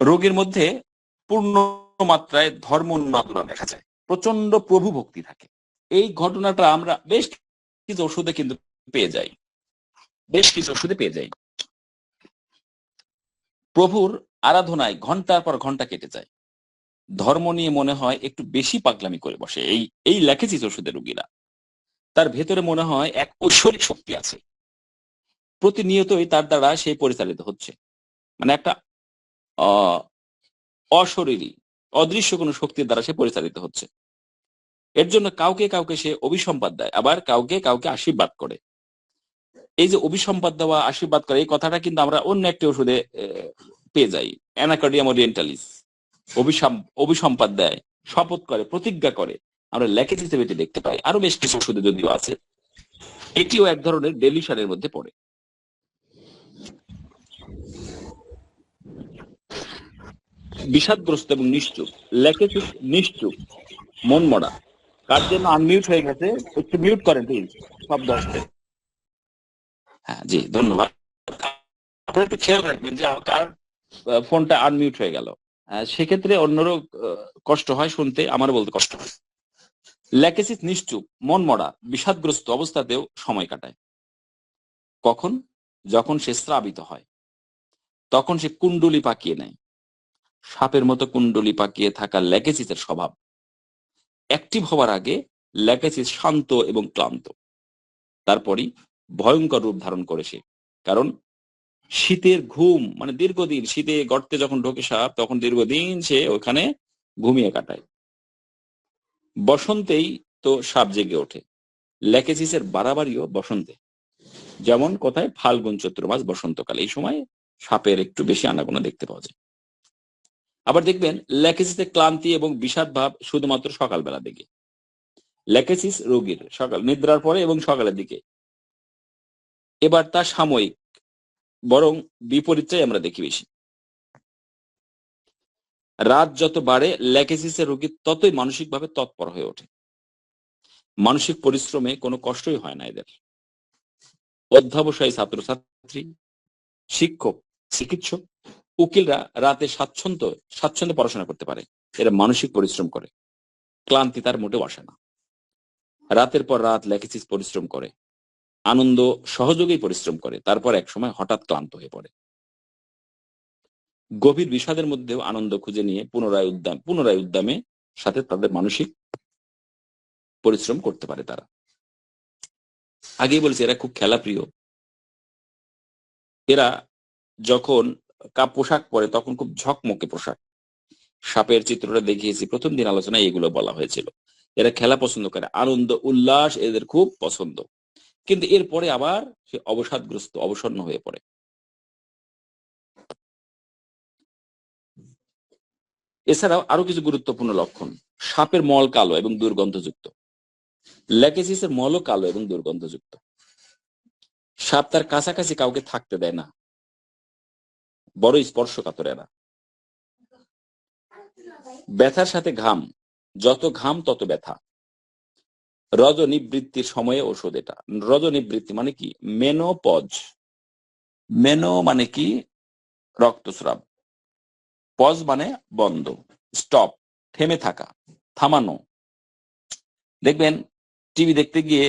রোগীর মধ্যে পূর্ণ মাত্রায় ধর্ম উন্মাদনা দেখা যায়, প্রচন্ড প্রভু ভক্তি থাকে। এই ঘটনাটা আমরা বেশ কিছু ওষুধে কিন্তু পেয়ে যাই, প্রভুর আরাধনায় ঘন্টার পর ঘন্টা কেটে যায়, ধর্ম নিয়ে মনে হয় একটু বেশি পাগলামি করে বসে এই এই লেখেছিস ওষুধের রোগীরা। তার ভেতরে মনে হয় এক ঐশ্বরিক শক্তি আছে, প্রতিনিয়তই তার দ্বারা সেই পরিচালিত হচ্ছে, মানে একটা আহ অশরীরী অদৃশ্য কোনো শক্তির দ্বারা সে পরিচালিত হচ্ছে। এর জন্য কাউকে কাউকে সে অভিসম্পাদ দেয়, আবার কাউকে কাউকে আশীর্বাদ করে। এই যে অভিসম্পাদ দেওয়া, আশীর্বাদ করে, এই কথাটা কিন্তু আমরা অন্য একটি ওষুধে পেয়ে যাই, অ্যানাকার্ডিয়াম ওরিয়েন্টালিস। অভিসম্পাদ দেয়, শপথ করে, প্রতিজ্ঞা করে, আমরা ল্যাকেসিসে এটি দেখতে পাই। আরো বেশ কিছু ওষুধে যদিও আছে, এটিও এক ধরনের ডেলিশনের মধ্যে পড়ে। বিষাদগ্রস্ত এবং নিশ্চুপ, ল্যাকেসিস নিশ্চুপ, মন মরা। কার জন্য আনমিউট হয়ে গেছে, একটু মিউট করেন প্লিজ, শব্দ আসছে। হ্যাঁ জি, ধন্যবাদ। আপনারা একটু খেয়াল রাখবেন যে কার ফোনটা আনমিউট হয়ে গেল। সেক্ষেত্রে অন্যরও কষ্ট হয় শুনতে, আমারও বলতে কষ্ট হয়। ল্যাকেসিস নিশ্চুপ, মন মরা, বিষাদগ্রস্ত অবস্থাতেও সময় কাটায়। কখন? যখন সে স্রাবিত হয়, তখন সে কুণ্ডলি পাকিয়ে নেয়। সাপের মতো কুণ্ডলি পাকিয়ে থাকা ল্যাকেসিসের স্বভাব। অ্যাক্টিভ হওয়ার আগে ল্যাকেসিস শান্ত এবং ক্লান্ত, তারপরই ভয়ঙ্কর রূপ ধারণ করে সে। কারণ শীতের ঘুম, মানে দীর্ঘদিন শীতে গর্তে যখন ঢোকে সাপ, তখন দীর্ঘদিন সে ওখানে ঘুমিয়ে কাটায়। বসন্তেই তো সাপ জেগে ওঠে। ল্যাকেসিসের বাড়াবাড়িও বসন্তে, যেমন কোথায় ফাল্গুন চৈত্র মাস বসন্তকাল, এই সময় সাপের একটু বেশি আনাগোনা দেখতে পাওয়া যায়। আবার দেখবেন ল্যাকেসিসের ক্লান্তি এবং বিষাদ ভাব শুধুমাত্র সকালবেলা দিকে। ল্যাকেসিস রোগীর সকাল নিদ্রার পরে এবং সকালের দিকে। এবার তা সাময়িক, বরং বিপরীতটাই আমরা দেখি বেশি। রাত যত বাড়ে ল্যাকেসিসের রোগী ততই মানসিকভাবে তৎপর হয়ে ওঠে। মানসিক পরিশ্রমে কোনো কষ্টই হয় না এদের। অধ্যাবসায়ী ছাত্রছাত্রী, শিক্ষক, চিকিৎসক, উকিলরা রাতে স্বাচ্ছন্দ্যে পড়াশোনা করতে পারে। এরা মানসিক পরিশ্রম করে, ক্লান্তি তার মোটেও আসে না। রাতের পর রাত ল্যাকেসিস পরিশ্রম করে, আনন্দ সহযোগেই পরিশ্রম করে, তারপর এক সময় হঠাৎ ক্লান্ত হয়ে পড়ে। গভীর বিষাদের মধ্যেও আনন্দ খুঁজে নিয়ে পুনরায় উদ্যমে সাথে তাদের মানসিক পরিশ্রম করতে পারে তারা। আগেই বলেছি এরা খুব খেলাপ্রিয়। এরা যখন পোশাক পরে তখন খুব ঝকমকে পোশাক। সাপের চিত্রটা দেখিয়েছি প্রথম দিন আলোচনায়, এগুলো বলা হয়েছিল। এরা খেলা পছন্দ করে, আনন্দ উল্লাস এদের খুব পছন্দ। কিন্তু এরপরে আবার সে অবসাদগ্রস্ত, অবসন্ন হয়ে পড়ে। এছাড়াও আরো কিছু গুরুত্বপূর্ণ লক্ষণ। সাপের মল কালো এবং দুর্গন্ধযুক্ত। ল্যাকেসিসের মলও কালো এবং দুর্গন্ধযুক্ত। সাপ তার কাছাকাছি কাউকে থাকতে দেয় না, বড় স্পর্শকাতর এরা। ব্যথার সাথে ঘাম, যত ঘাম তত ব্যথা। রজনিবৃত্তির সময়ে ওষুধ এটা। রজনিবৃত্তি মানে কি? মেনোপজ। মেনো মানে কি? রক্তস্রাব। পজ মানে বন্ধ, স্টপ, থেমে থাকা, থামানো। দেখবেন টিভি দেখতে গিয়ে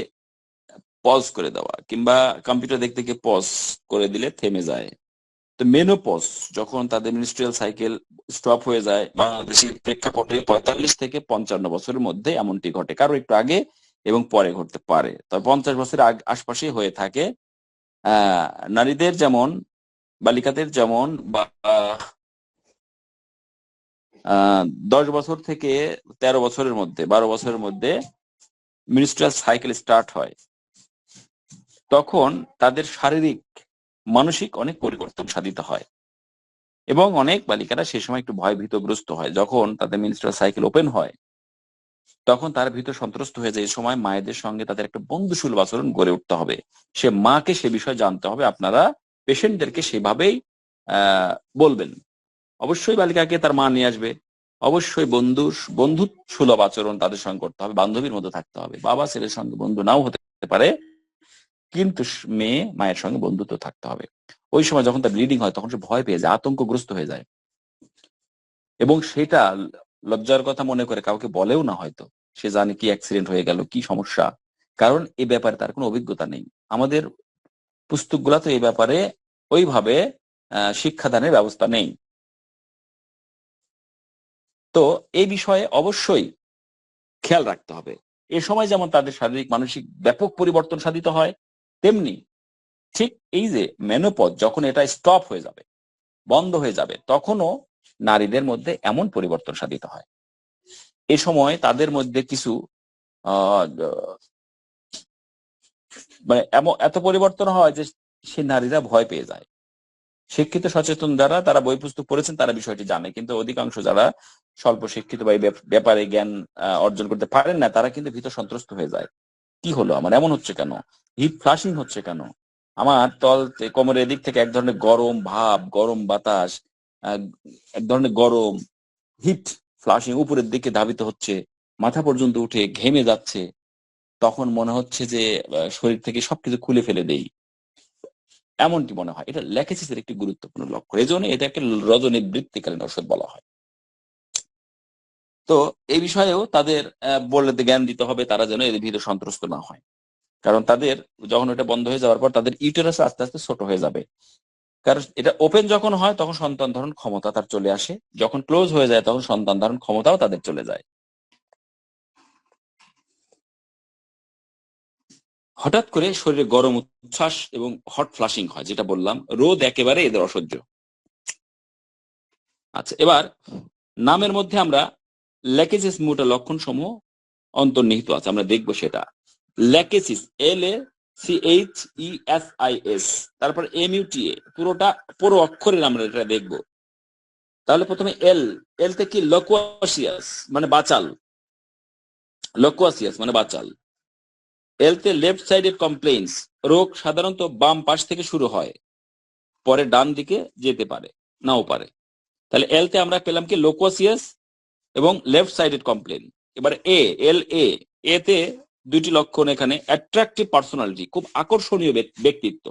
পজ করে দেওয়া, কিংবা কম্পিউটার দেখতে গিয়ে পজ করে দিলে থেমে যায়। তো মেনোপজ, যখন তাদের মিনিস্ট্রিয়াল সাইকেল স্টপ হয়ে যায়, বাংলাদেশের প্রেক্ষাপটে 45 থেকে 55 বছরের মধ্যে এমনটি ঘটে। কারো একটু আগে এবং পরে ঘটতে পারে, তবে 50 বছরের আশপাশে হয়ে থাকে। নারীদের যেমন, বালিকাদের যেমন, বা 10 বছর থেকে 13 বছরের মধ্যে, 12 বছরের মধ্যে মিনিস্ট্রিয়াল সাইকেল স্টার্ট হয়, তখন তাদের শারীরিক মানসিক অনেক পরিবর্তন সাধিত হয়। এবং অনেক বালিকারা সে সময় একটু ভয় ভীতগ্রস্ত হয়। যখন তাদের মিনিস্ট্রিয়াল সাইকেল ওপেন হয়, তখন তারা ভীত সন্ত্রস্ত হয়ে যায়। এই সময় মায়েদের সঙ্গে তাদের একটা বন্ধুসুলভ আচরণ গড়ে উঠতে হবে। সে মাকে সে বিষয়ে জানতে হবে। আপনারা পেশেন্টদেরকে সেভাবেই বলবেন। অবশ্যই বালিকাকে তার মা নিয়ে আসবে, অবশ্যই বন্ধু সুলভ আচরণ তাদের সঙ্গে করতে হবে, বান্ধবীর মধ্যে থাকতে হবে। বাবা ছেলের সঙ্গে বন্ধু নাও হতে পারে, কিন্তু মেয়ে মায়ের সঙ্গে বন্ধুত্ব থাকতে হবে। ওই সময় যখন তার ব্লিডিং হয়, তখন সে ভয় পেয়ে যায়, আতঙ্কগ্রস্ত হয়ে যায়। এবং সেটা লজ্জার কথা মনে করে কাউকে বলেও না, হয়তো সে জানে কি অ্যাক্সিডেন্ট হয়ে গেল, কি সমস্যা, কারণ এ ব্যাপারে তার কোনো অভিজ্ঞতা নেই। আমাদের পুস্তকগুলা তো এই ব্যাপারে ওইভাবে শিক্ষাদানের ব্যবস্থা নেই। তো এই বিষয়ে অবশ্যই খেয়াল রাখতে হবে। এ সময় যেমন তাদের শারীরিক মানসিক ব্যাপক পরিবর্তন সাধিত হয়, তেমনি ঠিক এই যে মেনোপজ যখন এটা স্টপ হয়ে যাবে, বন্ধ হয়ে যাবে, তখনও নারীদের মধ্যে এমন পরিবর্তন সাধিত হয়। এ সময় তাদের মধ্যে কিছু আহ মানে এত পরিবর্তন হয় যে সে নারীরা ভয় পেয়ে যায়। শিক্ষিত সচেতন যারা, তারা বই পুস্তক পড়েছেন, তারা বিষয়টি জানে, কিন্তু অধিকাংশ যারা স্বল্প শিক্ষিত বা এই ব্যাপারে জ্ঞান অর্জন করতে পারেন না, তারা কিন্তু ভীত সন্ত্রস্ত হয়ে যায়। কি হলো আমার, এমন হচ্ছে কেন, হিট ফ্লাশিং হচ্ছে কেন, আমার কোমরের এদিক থেকে এক ধরনের গরম ভাব, গরম বাতাস, এক ধরনের গরম হিট ফ্লাশিং উপরের দিকে ধাবিত হচ্ছে, মাথা পর্যন্ত উঠে ঘেমে যাচ্ছে, তখন মনে হচ্ছে যে শরীর থেকে সবকিছু খুলে ফেলে দেই, এমনটি মনে হয়। এটা ল্যাকেসিসের একটি গুরুত্বপূর্ণ লক্ষণ, এই জন্য এটাকে রজনী বৃত্তিকালীন ওষুধ বলা হয়। তো এই বিষয়েও তাদের বললে জ্ঞান দিতে হবে, তারা যেন এদের ভিতরে সন্ত্রস্ত না হয়, কারণ তাদের যখন এটা বন্ধ হয়ে যাওয়ার পর তাদের ইউটেরাস আস্তে আস্তে ছোট হয়ে যাবে। কারণ এটা ওপেন যখন হয় তখন সন্তান ধারণ ক্ষমতা তার চলে আসে, যখন ক্লোজ হয়ে যায় তখন সন্তান ধারণ ক্ষমতাও তাদের চলে যায়। হঠাৎ করে শরীরে গরম উচ্ছ্বাস এবং হট ফ্লাশিং হয়, যেটা বললাম, রোদ একেবারে এদের অসহ্য। আচ্ছা, এবার নামের মধ্যে আমরা ল্যাকেসিস মুটা লক্ষণ সমূহ অন্তর্নিহিত আছে, আমরা দেখবো সেটা। ল্যাকেসিস, LACHESIS, তারপর MUTA, পুরোটা পুরো অক্ষরের আমরা এটা দেখবো। তাহলে প্রথমে এল, এলতে কি, লোকোয়াসিয়াস মানে বাচাল, লোকোয়াসিয়াস মানে বাচাল। এলতে লেফট সাইডেড কমপ্লেইন্স, রোগ সাধারণত বাম পাশ থেকে শুরু হয়, পরে ডান দিকে যেতে পারে, নাও পারে। তাহলে এলতে আমরা পেলাম কি, লোকোয়াসিয়াস এবং লেফট সাইডেড কমপ্লেন। এবার এতে দুইটি লক্ষণ এখানে, অ্যাট্রাকটিভ পার্সোনালিটি, খুব আকর্ষণীয় ব্যক্তিত্ব।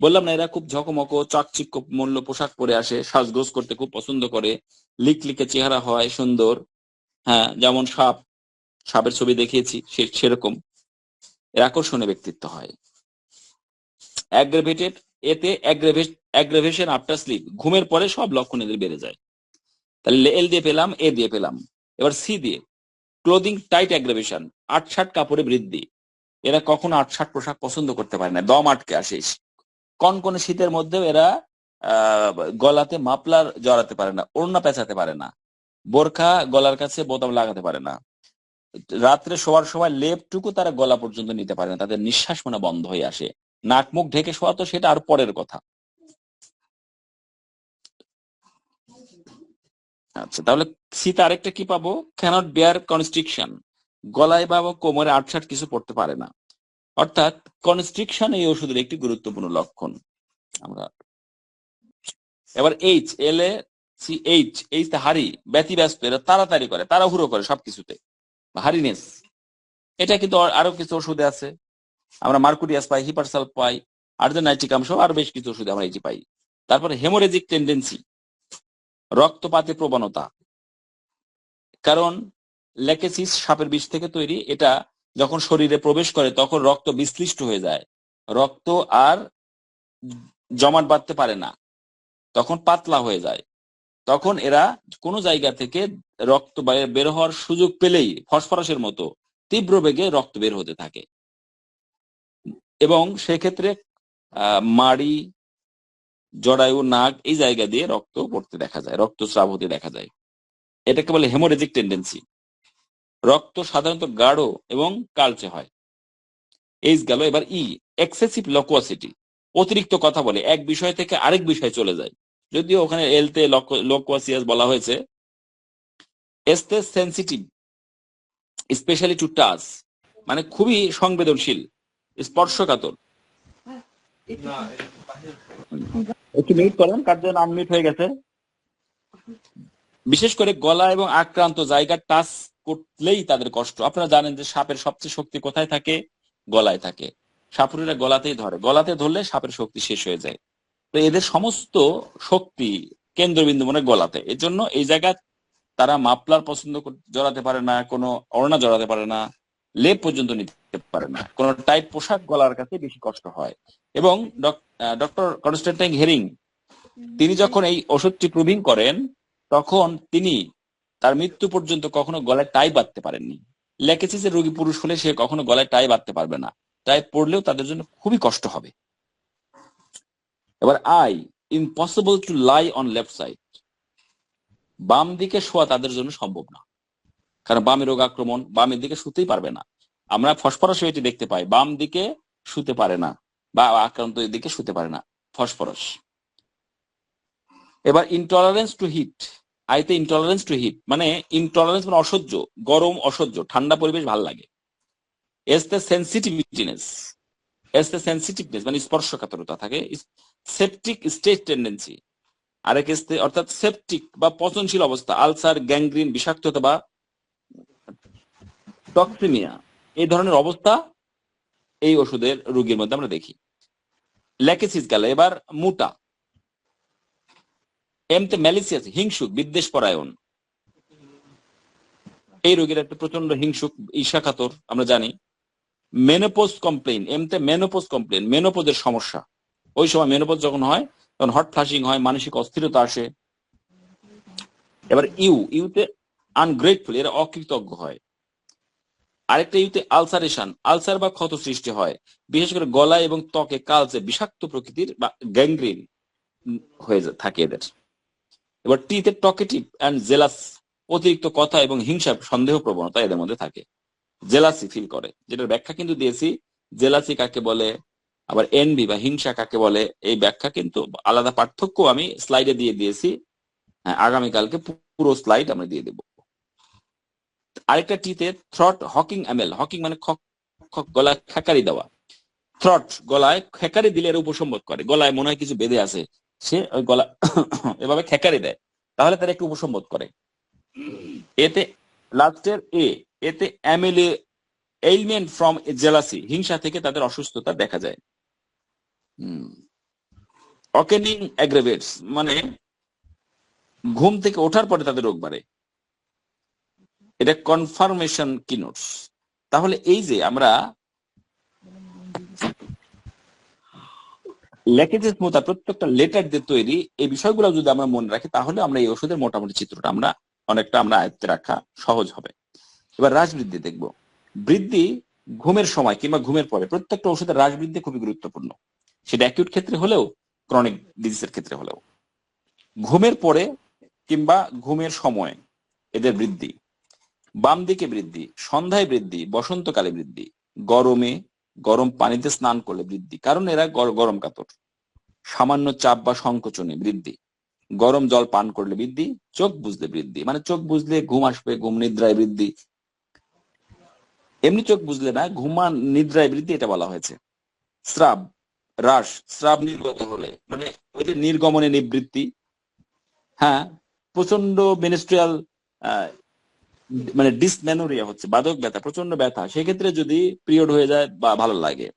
বললাম না, এরা খুব ঝকমকো চাকচিক্য মূল্য পোশাক পরে আসে, সাজগোজ করতে খুব পছন্দ করে, লিকলিকে চেহারা হয়, সুন্দর, হ্যাঁ, যেমন সাপের ছবি দেখিয়েছি সেরকম এর আকর্ষণীয় ব্যক্তিত্ব হয়। অ্যাগ্রাভেটেড, এতে অ্যাগ্রাভেশন আফটার স্লিপ, ঘুমের পরে সব লক্ষণ এদের বেড়ে যায়। তাহলে এল দিয়ে পেলাম, এ দিয়ে পেলাম। এবার সি দিয়ে, ক্লোদিং টাইট অ্যাগ্রাভেশন, আটশাট কাপড়ে বৃদ্ধি, এরা কখনো আটশাট পোশাক পছন্দ করতে পারে না, দম আটকে আসে। কনকনে শীতের মধ্যেও এরা গলাতে মাফলার জড়াতে পারে না, ওড়না পেঁচাতে পারে না, বোরখা গলার কাছে বোতাম লাগাতে পারে না, রাত্রে শোয়ার সময় লেপটুকু তারা গলা পর্যন্ত নিতে পারে না, তাদের নিঃশ্বাস মনে বন্ধ হয়ে আসে। নাক মুখ ঢেকে শোয়া তো সেটা আর পরের কথা। আচ্ছা, তাহলে শীত আরেকটা কি পাবো, ক্যানট বেয়ার কনস্ট্রিকশন, গলায় বা কোমরে আটসাট কিছু পড়তে পারে না, অর্থাৎ কনস্ট্রিকশন এই ওষুধের একটি গুরুত্বপূর্ণ লক্ষণ। আমরা এবার এইচ হারি, ব্যতিব্যস্ত, এরা তাড়াতাড়ি করে, তাড়াহুড়ো করে সবকিছুতে, হারিনেস। এটা কিন্তু আরো কিছু ওষুধে আছে, আমরা মার্কুরিয়াস পাই, হিপারসাল পাই, আর্জেনাইটিকাম সহ আরো বেশ কিছু ওষুধে আমরা এটি পাই। তারপরে হেমোরেজিক টেন্ডেন্সি, রক্তপাতে প্রবণতা, কারণ ল্যাকেসিস সাপের বিষ থেকে তৈরি, এটা যখন শরীরে প্রবেশ করে তখন রক্ত বিশ্লিষ্ট হয়ে যায়, রক্ত আর জমাট বাঁধতে পারে না, তখন পাতলা হয়ে যায়, তখন এরা কোনো জায়গা থেকে রক্ত বের হওয়ার সুযোগ পেলেই ফসফরাসের মতো তীব্র বেগে রক্ত বের হতে থাকে, এবং সেক্ষেত্রে মাড়ি, জরায়ু, নাক এই জায়গা দিয়ে রক্ত পড়তে দেখা যায়, রক্তস্রাব হতে দেখা যায়, এটাকে বলে হেমোরেজিক টেন্ডেন্সি। রক্ত সাধারণত গাঢ় এবং কালচে হয়। এইচ গেল। এবার এক্সেসিভ লোকোয়াসিটি, অতিরিক্ত কথা বলে, এক বিষয় থেকে আরেক বিষয়ে চলে যায়, যদিও ওখানে এলতে লোকোয়াসিয়াস বলা হয়েছে। এসতে সেন্সিটিভ, স্পেশালি টু টাচ, মানে খুবই সংবেদনশীল, স্পর্শকাতর। একটু মিউট করেন, কার জন্য আনমিউট হয়ে গেছে। বিশেষ করে গলা এবং আক্রান্ত জায়গা টাচ করলেই তাদের কষ্ট। আপনারা জানেন যে সাপের সবচেয়ে শক্তি কোথায় থাকে, গলায় থাকে, সাপুরেরা গলাতেই ধরে, গলাতে ধরলে সাপের শক্তি শেষ হয়ে যায়। তো এদের সমস্ত শক্তি কেন্দ্রবিন্দু মানে গলাতে। এর জন্য এই জায়গায় তারা মাফলার পছন্দ জড়াতে পারে না, কোনো ওড়না জড়াতে পারে না, লেপ পর্যন্ত নিতে পারে না, কোনো টাইট পোশাক গলার কাছে বেশি কষ্ট হয়। এবং ডক্টর কনস্ট্যান্টাইন হেরিং তিনি যখন এই ওষুধটি প্রুভিং করেন তখন তিনি তার মৃত্যু পর্যন্ত কখনো গলায় টাই বাঁধতে পারেননি। লেকেসিসের রোগী পুরুষ হলে সে কখনো গলায় টাই বাঁধতে পারবে না, টাই পড়লেও তাদের জন্য খুবই কষ্ট হবে। এবার impossible to lie on left side, বাম দিকে শোয়া তাদের জন্য সম্ভব না, কারণ বামে রোগ আক্রমণ, বামের দিকে শুতেই পারবে না। আমরা ফসফরাস এটি দেখতে পাই, বাম দিকে শুতে পারে না বা আক্রান্ত দিকে শুতে পারে না, ফসফরাস। এবার ইনটলারেন্স টু হিট, আইতে ইনটলারেন্স টু হিট মানে ইনটলারেন্স মানে অসহ্য, গরম অসহ্য, ঠান্ডা পরিবেশ ভাল লাগে। এসতে সেন্সিটিভিটিনেস, এসতে সেন্সিটিভনেস মানে স্পর্শকাতরতা থাকে। সেপটিক স্টেট টেন্ডেন্সি আরেক এসতে, অর্থাৎ সেপটিক বা পচনশীল অবস্থা, আলসার, গ্যাংগ্রিন, বিষাক্ততা বা টক্সিমিয়া, এই ধরনের অবস্থা এই ওষুধের রোগীর মধ্যে আমরা দেখি। ল্যাকেসিস গেল। এবার মুটা, এমতে ম্যালিসিয়াস হিংসুক, বিদ্বেষ পরায়ণ, এই রোগীর একটা প্রচন্ড হিংসুক, ঈর্ষাকাতর আমরা জানি। মেনোপোজ কমপ্লেন, এমতে মেনোপোজ কমপ্লেন, মেনোপোজের সমস্যা, ওই সময় মেনোপোজ যখন হয় তখন হট ফ্লাশিং হয়, মানসিক অস্থিরতা আসে। এবার ইউতে আনগ্রেটফুল, এরা অকৃতজ্ঞ হয়। আরেকটা ইউতে আলসারেশন, আলসার বা ক্ষত সৃষ্টি হয়, বিশেষ করে গলায় এবং ত্বকে কালচে বিষাক্ত প্রকৃতির বা গ্যাংগ্রিন হয়ে থাকে এদের। এবার টিতে টকেটিভ অ্যান্ড জেলাস, অতিরিক্ত কথা এবং হিংসা সন্দেহ প্রবণতা এদের মধ্যে থাকে, জেলাসি ফিল করে, যেটার ব্যাখ্যা কিন্তু দিয়েছি, জেলাসি কাকে বলে, আবার এনভি বা হিংসা কাকে বলে, এই ব্যাখ্যা কিন্তু আলাদা পার্থক্য আমি স্লাইডে দিয়ে দিয়েছি। হ্যাঁ, আগামীকালকে পুরো স্লাইড আমরা দিয়ে দেব। আরেকটা টিতে থ্রট হকিং অ্যামেল, হকিং মানে গলায় খেকারি দেওয়া, থ্রট গলায় খেকারি দিলে এর উপসম্বোধ করে, গলায় মনে হয় কিছু বেঁধে আছে, সে ওই গলা এভাবে খেকারি দেয়, তাহলে তারা একটু উপসম্বোধ করে। এতে লাস্টের এতে এলিমেন্ট ফ্রম জেলাসি, হিংসা থেকে তাদের অসুস্থতা দেখা যায়। অকেনিং অ্যাগ্রাভেটস মানে ঘুম থেকে ওঠার পরে তাদের রোগ বাড়ে, এটা কনফার্মেশন কিনোটস। তাহলে এই যে আমরা ল্যাকেসিস মুতা প্রত্যেকটা লেটার দিয়ে তৈরি, এই বিষয়গুলো যদি আমরা মনে রাখি তাহলে আমরা এই ওষুধের মোটামুটি চিত্রটা আমরা অনেকটা আমরা আয়ত্তে রাখা সহজ হবে। এবার হ্রাস বৃদ্ধি দেখব। বৃদ্ধি ঘুমের সময় কিংবা ঘুমের পরে, প্রত্যেকটা ওষুধের হ্রাস বৃদ্ধি খুবই গুরুত্বপূর্ণ, সেটা অ্যাকিউট ক্ষেত্রে হলেও ক্রনিক ডিজিজের ক্ষেত্রে হলেও। ঘুমের পরে কিংবা ঘুমের সময় এদের বৃদ্ধি, বাম দিকে বৃদ্ধি, সন্ধ্যায় বৃদ্ধি, বসন্তকালে বৃদ্ধি, গরমে গরম পানিতে স্নান করলে বৃদ্ধি, কারণ এরা গরম কাতর, সামান্য চাপ বা সংকোচনে বৃদ্ধি, গরম জল পান করলে বৃদ্ধি, চোখ বুঝলে বৃদ্ধি, মানে চোখ বুঝলে ঘুম আসবে, ঘুম নিদ্রায় বৃদ্ধি, এমনি চোখ বুঝলে না, ঘুমান নিদ্রায় বৃদ্ধি, এটা বলা হয়েছে। স্রাব হ্রাস, স্রাব নির্গত হলে মানে ওই যে নির্গমনে নিবৃত্তি। হ্যাঁ, প্রচন্ড মেনস্ট্রিয়াল মানে ডিসমেনোরিয়া হচ্ছে, বাদক ব্যথা, প্রচন্ড ব্যথা, সেক্ষেত্রে যদি পিরিয়ড হয়ে যায় বা ভালো লাগে,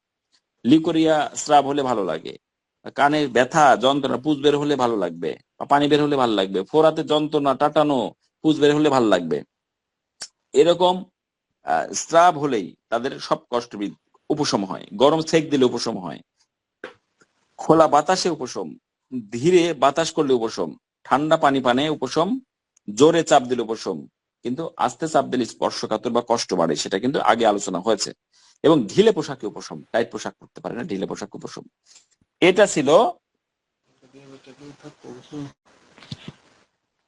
লিকোরিয়া স্রাব হলে ভালো লাগে, কানে ব্যথা যন্ত্রণা পুজ বের হলে ভালো লাগবে, পানি বের হলে ভালো লাগবে, ফোরাতে যন্ত্রণা টাটানো পুজ বের হলে ভালো লাগবে, এরকম স্রাব হলেই তাদের সব কষ্ট উপশম হয়, গরম সেক দিলে উপশম হয়, খোলা বাতাসে উপশম, ধীরে বাতাস করলে উপশম, ঠান্ডা পানি পানে উপশম, জোরে চাপ দিলে উপশম, কিন্তু আস্তে চাপ দিলে স্পর্শকাতর বা কষ্ট বাড়ে, সেটা কিন্তু আগে আলোচনা হয়েছে। এবং ঢিলে পোশাকে উপশম, টাইট পোশাক পরতে পারে না, ঢিলে পোশাক উপশম। এটা ছিল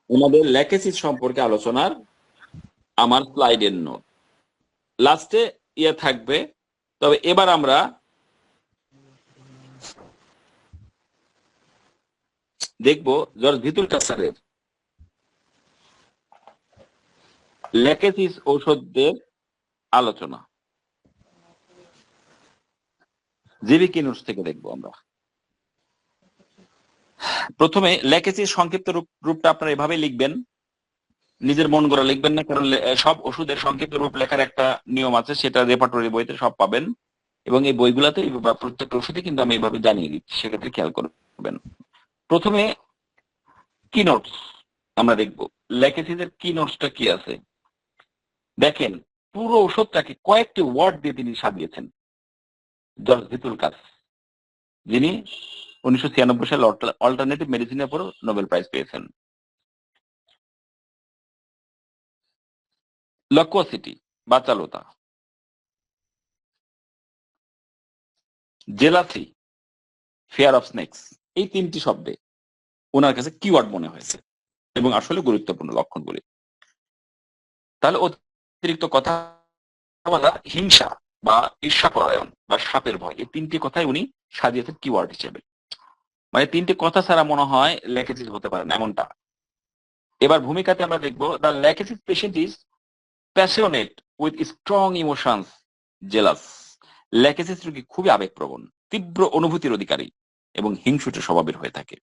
আমাদের ল্যাকেসিস সম্পর্কে আলোচনার আমার স্লাইডের নোট, লাস্টে ইয়ে থাকবে। তবে এবার আমরা দেখবো জর্জ ভিতুলকাসারের ল্যাকেসিস ঔষধের আলোচনা, জিবি কিনোটস থেকে দেখবো আমরা। প্রথমে ল্যাকেসিস সংক্ষিপ্ত রূপটা আপনারা এভাবে লিখবেন, নিজের মন গড়া লিখবেন না, কারণ সব ওষুধের সংক্ষিপ্ত রূপ লেখার একটা নিয়ম আছে, সেটা রেপার্টরি বইতে সব পাবেন, এবং এই বইগুলাতে প্রত্যেকটা ওষুধে কিন্তু আমি এইভাবে জানিয়ে দিচ্ছি, সেক্ষেত্রে খেয়াল করবেন। প্রথমে কি নোটস আমরা দেখবো, লেকেসিসের কি নোটসটা কি আছে। দেখেন পুরো ওষুধটাকে কয়েকটি ওয়ার্ড দিয়ে তিনি সাজিয়েছেন। জর্জ ভিতুলকাস, যিনি 1996 সালে অল্টারনেটিভ মেডিসিনের উপর নোবেল প্রাইজ পেয়েছেন। লকুয়াসিটি, বাচালতা, জেলাসি, ফিয়ার অফ স্নেকস, এই তিনটি শব্দে ওনার কাছে কিওয়ার্ড মনে হয়েছে এবং আসলে গুরুত্বপূর্ণ লক্ষণগুলি। তাহলে অতিরিক্ত কথা বলা, হিংসা বা ঈর্ষাপরায়ণ বা সাপের ভয়, এই তিনটি কথাই উনি সাজিয়েছেন কিওয়ার্ড হিসেবে। মানে তিনটি কথা ছাড়া মনে হয় লেকেসিস হতে পারে না এমনটা। এবার ভূমিকাতে আমরা দেখবো, the Lachesis patient is passionate with strong emotions, jealous. Lachesis রোগী খুবই আবেগপ্রবণ, তীব্র অনুভূতির অধিকারী এবং হিংসুটে স্বভাবের হয়ে থাকে।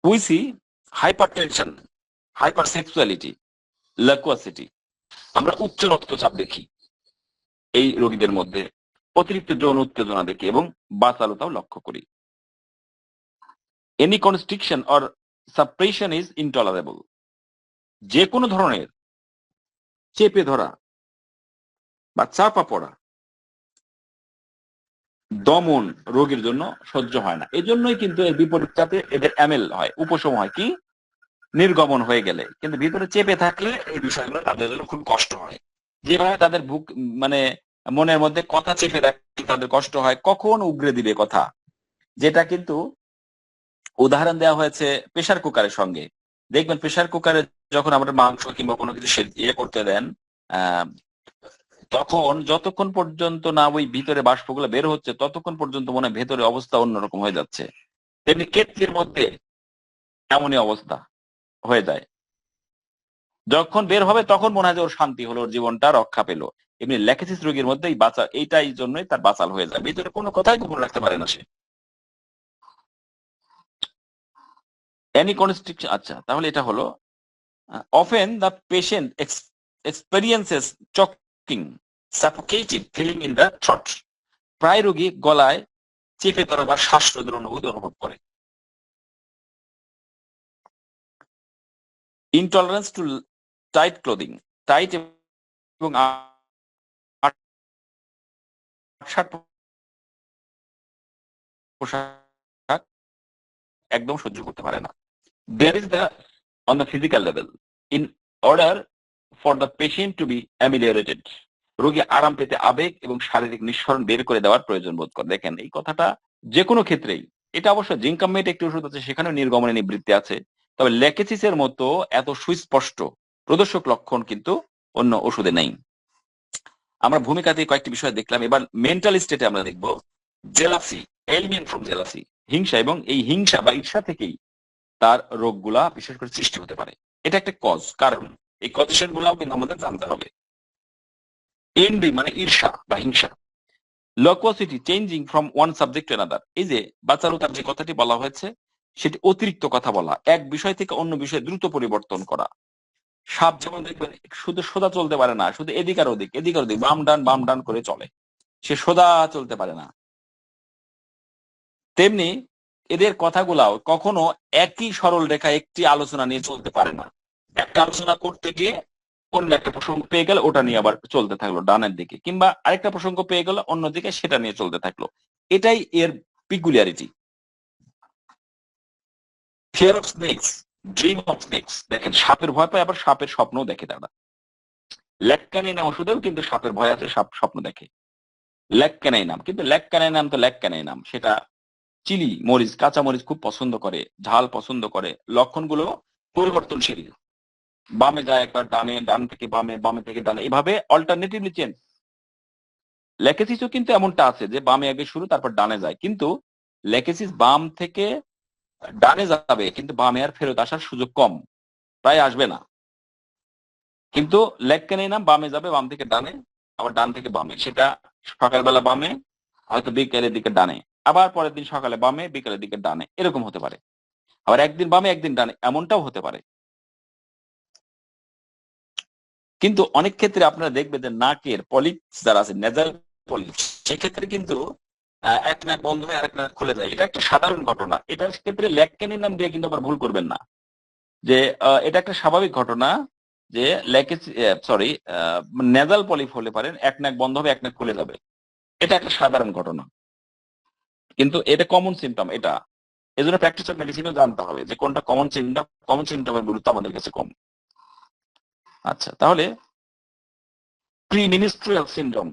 উইসি হাইপারটেনশন, হাইপারসেক্সুয়ালিটি, ল্যাকুয়াসিটি। আমরা উচ্চ রক্তচাপ দেখি এই রোগীদের মধ্যে, অতিরিক্ত যৌন উত্তেজনা দেখি এবং বাচালতাও লক্ষ্য করি। Any constriction or suppression is intolerable. যে কোনো ধরনের চেপে ধরা বা চাপা পড়া, দমন রোগীর জন্য সহ্য হয় না। এই জন্যই কিন্তু এর বিপরীতটাতে এদের এমএল হয়, উপশম হয় কি, নির্গমন হয়ে গেলে। কিন্তু ভিতরে চেপে থাকলে এই বিষয়গুলো তাদের জন্য খুব কষ্ট হয়। যেভাবে তাদের বুক মানে মনের মধ্যে কথা চেপে রাখতে তাদের কষ্ট হয়, কখন উগরে দিবে কথা, যেটা কিন্তু উদাহরণ দেওয়া হয়েছে প্রেসার কুকারের সঙ্গে। দেখবেন প্রেসার কুকারে যখন আমরা মাংস কিংবা কোনো কিছু ইয়ে করতে দেন, আহ তখন যতক্ষণ পর্যন্ত না ওই ভিতরে বাষ্পগুলো বের হচ্ছে ততক্ষণ পর্যন্ত মনে হয় ভেতরে অবস্থা অন্যরকম হয়ে যাচ্ছে। তেমনি কেতলির মধ্যে এমনই অবস্থা হয়ে যায়। যখন বের হবে তখন মনে হয় যে ওর শান্তি হলো, ওর জীবনটা রক্ষা পেলো। এমনি লেকেসিস রোগীর মধ্যেই বাঁচা, এইটাই জন্যই তার বাঁচাল হয়ে যায়, ভিতরে কোনো কথাই গোপন রাখতে পারে না সে। এনি কনস্ট্রিকশন, আচ্ছা তাহলে এটা হলো often the patient experiences choking, suffocative feeling in the throat. প্রায় রোগী গলায় চেপে ধরা বা শ্বাসরোধের অনুভূতি অনুভব করে। Intolerance to tight clothing, tight এবং আটসাট পোশাক একদম সহ্য করতে পারে না। There is the on the physical level, in order for the patient to be ameliorated, রোগী আরাম পেতে আবেগ এবং শারীরিক নিঃসরণ বের করে দেওয়ার প্রয়োজন বোধ করে। দেখেন এই কথাটা যে কোনো ক্ষেত্রেই, এটা অবশ্য জিঙ্কামেট একটি ওষুধ আছে সেখানেও নির্গমনের নিবৃত্তি আছে, তবে লেকেসিসের মতো এত সুস্পষ্ট প্রদর্শক লক্ষণ কিন্তু অন্য ওষুধে নেই। আমরা ভূমিকাতে কয়েকটি বিষয় দেখলাম। এবার মেন্টাল স্টেটে আমরা দেখবো জেলাসি, এলিমেন্ট ফ্রম জেলাসি, হিংসা, এবং এই হিংসা বা ঈর্ষা থেকেই তার রোগগুলা বিশেষ করে সৃষ্টি হতে পারে। এটা একটা কজ, কারণ এই কজেশন গুলাও কিন্তু আমাদের জানতে হবে। এনভি মানে ঈর্ষা বা হিংসা। Loquacity, changing from one subject to another. এই যে বাচালতার যে কথাটি বলা হয়েছে সেটি অতিরিক্ত কথা বলা, এক বিষয় থেকে অন্য বিষয়ে দ্রুত পরিবর্তন করা। সাপ যেমন দেখবেন শুধু সোজা চলতে পারে না, শুধু এদিক আর ওদিক এদিক আর ওদিক বাম ডান করে চলে, সে সোজা চলতে পারে না। তেমনি এদের কথাগুলাও কখনো একই সরল রেখা একটি আলোচনা নিয়ে চলতে পারে না। একটা আলোচনা করতে গিয়ে অন্য একটা প্রসঙ্গ পেয়ে গেলে ওটা নিয়ে আবার চলতে থাকলো ডানের দিকে, কিংবা আরেকটা প্রসঙ্গ পেয়ে গেল অন্যদিকে, সেটা নিয়ে চলতে থাকলো। এটাই এর peculiarity. Fear of snakes, dream of snakes. দেখেন সাপের ভয় পায়, আবার সাপের স্বপ্নও দেখে তারা। ল্যাক্কানাইনাম ওষুধেও কিন্তু সাপের ভয় আছে, সাপ স্বপ্ন দেখে। ল্যাক্কানাইনাম, কিন্তু ল্যাক্কানাইনাম তো ল্যাক্কানাইনাম, সেটা চিলি মরিচ, কাঁচা মরিচ খুব পছন্দ করে, ঝাল পছন্দ করে। লক্ষণগুলো পরিবর্তনশীল, বামে যায় একবার, ডানে, ডান থেকে বামে, বামে থেকে ডানে, এভাবে অল্টারনেটিভলি চেঞ্জ। লেকেসিসও কিন্তু এমনটা আছে যে বামে আগে শুরু তারপর ডানে যায়, কিন্তু লেকেসিস বাম থেকে ডানে যাবে কিন্তু বামে আর ফেরত আসার সুযোগ কম, প্রায় আসবে না। কিন্তু লেক্কেনাইনাম বামে যাবে, বাম থেকে ডানে, আবার ডান থেকে বামে, সেটা সকালবেলা বামে, হয়তো বিকেলের দিকে ডানে, আবার পরের দিন সকালে বামে, বিকেলের দিকে ডানে, এরকম হতে পারে। আবার একদিন বামে একদিন ডানে, এমনটাও হতে পারে। কিন্তু অনেক ক্ষেত্রে আপনারা দেখবেন যে নাকের পলিপস যারা আছে, নেজাল পলিপস, সেক্ষেত্রে কিন্তু এক নাক বন্ধ হয়ে আরেক নাক খুলে যায়, এটা একটা সাধারণ ঘটনা। এটার ক্ষেত্রে ল্যাকেনি নাম দিয়ে কিন্তু আবার ভুল করবেন না, যে এটা একটা স্বাভাবিক ঘটনা যে ল্যাকেজ সরি নেজাল পলিপ হলে পারেন এক নাক বন্ধ হবে এক নাক খুলে যাবে, এটা একটা সাধারণ ঘটনা, কিন্তু এটা কমন সিমটম। এটা এই জন্য প্র্যাকটিস অফ মেডিসিনও জানতে হবে যে কোনটা কমন সিমটমের গুরুত্ব আমাদের কাছে কম। আচ্ছা, তাহলে প্রিমিনিস্ট্রিয়াল সিনড্রোম,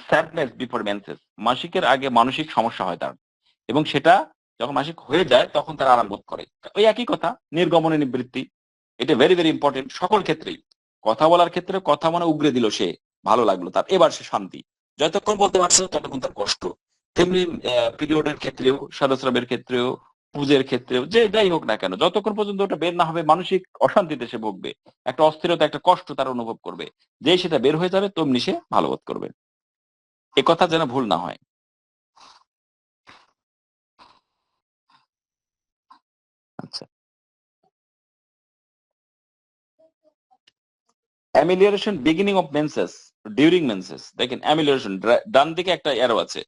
স্যাডনেস বিফোর মেন্সেস, মাসিকের আগে মানসিক সমস্যা হয় তার, এবং সেটা যখন মাসিক হয়ে যায় তখন তার আরাম বোধ করে। ওই একই কথা, নির্গমনে নিবৃত্তি, এটা ভেরি ভেরি ইম্পর্টেন্ট সকল ক্ষেত্রেই। কথা বলার ক্ষেত্রে কথা মানে উগরে দিল সে, ভালো লাগলো তার, এবার সে শান্তি, যতক্ষণ বলতে পারছে ততক্ষণ তার কষ্ট। তেমনি পিরিয়ডের ক্ষেত্রেও, সাদস্রাবের ক্ষেত্রেও, পুজের ক্ষেত্রেও, যে যাই হোক না কেন, যতক্ষণ পর্যন্ত ওটা বের না হবে মানসিক অশান্তিতে সে ভুগবে, একটা অস্থিরতা, একটা কষ্ট তার অনুভব করবে। যেই সেটা বের হয়ে যাবে তেমনি সে ভালো বোধ করবে, এ কথা যেন ভুল না হয়। আচ্ছা, amelioration beginning of menses, during menses, দেখেন অ্যামিলিয়ারেশন ডান দিকে একটা অ্যারো আছে,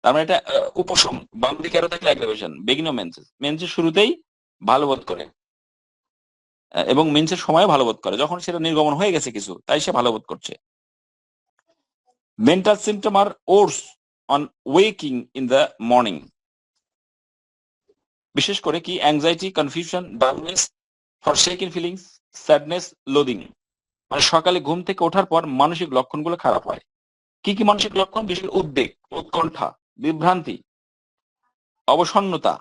তার মানে এটা উপশম, বাম দিকে অ্যারো থাকলে অ্যাগ্রাভেশন। বিগিনিং অফ মেন্সেস, মেন্সের শুরুতেই ভালো বোধ করে, এবং মেন্সের সময় ভালো বোধ করে, যখন সেটা নির্গমন হয়ে গেছে কিছু তাই সে ভালো বোধ করছে। Mental symptom are worse on waking in the morning, বিশেষ করে কি anxiety, confusion, darkness, forsaking feelings, sadness, loathing, মানে সকালে ঘুম থেকে ওঠার পর মানসিক লক্ষণগুলো খারাপ হয়। কি কি মানসিক লক্ষণ? বিশেষ করে উদ্বেগ, উৎকণ্ঠা, বিভ্রান্তি, অবসন্নতা,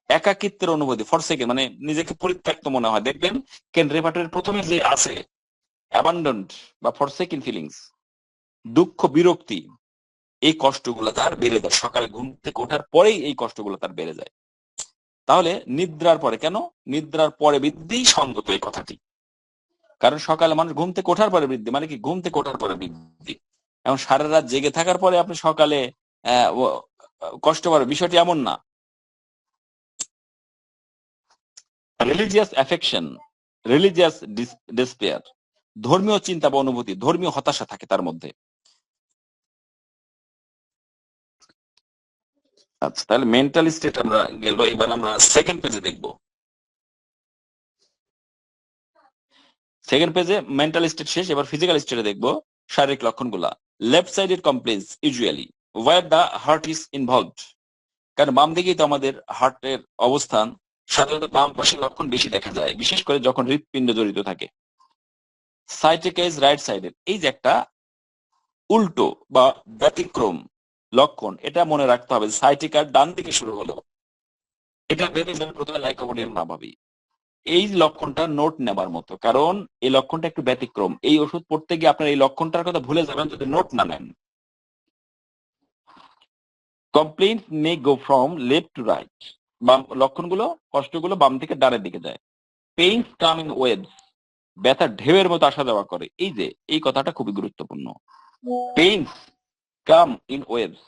একাকিত্বের অনুভূতি, ফরসেকেন মানে নিজেকে পরিত্যক্ত মনে হয়। দেখবেন কেন রেপার্টরির প্রথমে যে আছে অ্যাবান্ডন্ড বা ফরসেকেন ফিলিংস, দুঃখ, বিরক্তি, এই কষ্টগুলো তার বেড়ে যায়, সকালে ঘুম থেকে ওঠার পরেই এই কষ্টগুলো তার বেড়ে যায়। তাহলে নিদ্রার পরে, কেন নিদ্রার পরে বৃদ্ধি সঙ্গত এই কথাটি, কারণ সকালে মানুষ ঘুম থেকে ওঠার পরে বৃদ্ধি, মানে কি ঘুম থেকে ওঠার পরে বৃদ্ধি, এবং সারা রাত জেগে থাকার পরে আপনি সকালে কষ্ট পাবে, বিষয়টি এমন না। রিলিজিয়াস অ্যাফেকশন, রিলিজিয়াস ডিসপেয়ার, ধর্মীয় চিন্তা বা অনুভূতি, ধর্মীয় হতাশা থাকে তার মধ্যে। আচ্ছা, তাহলে মেন্টাল স্টেট আমরা গেল, এবার আমরা সেকেন্ড পেজে দেখবো। সেকেন্ড পেজে মেন্টাল স্টেট শেষ, এবার ফিজিক্যাল স্টেটে দেখবো শারীরিক লক্ষণগুলা। Left sided complaints usually where the heart is involved, কারণ বাম দিকেই তো আমাদের হার্টের অবস্থান, সাধারণত বাম পাশের লক্ষণ বেশি দেখা যায়, বিশেষ করে যখন হৃৎপিণ্ড জড়িত থাকে। সাইটিকা ইজ রাইট সাইডেড, এই যে একটা উল্টো বা ব্যতিক্রম লক্ষণ, এটা মনে রাখতে হবে। সাইটিকার ডান দিকে শুরু হলো, এটা ভেবে প্রথমে লাইকোপোডিয়াম না ভাবি। এই লক্ষণটা নোট নেবার মতো, কারণ এই লক্ষণটা একটু ব্যতিক্রম, এই ওষুধ পড়তে গিয়ে আপনার এই লক্ষণটার কথা ভুলে যাবেন যদি নোট না নেন। Complaint May go from left to right, বাম লক্ষণগুলো, কষ্টগুলো বাম থেকে ডানের দিকে যায়। পেইনস কাম ইন ওয়েভস, ব্যথা ঢেউয়ের মতো আসা যাওয়া করে, এই যে এই কথাটা খুবই গুরুত্বপূর্ণ। পেইনস কাম ইন ওয়েভস,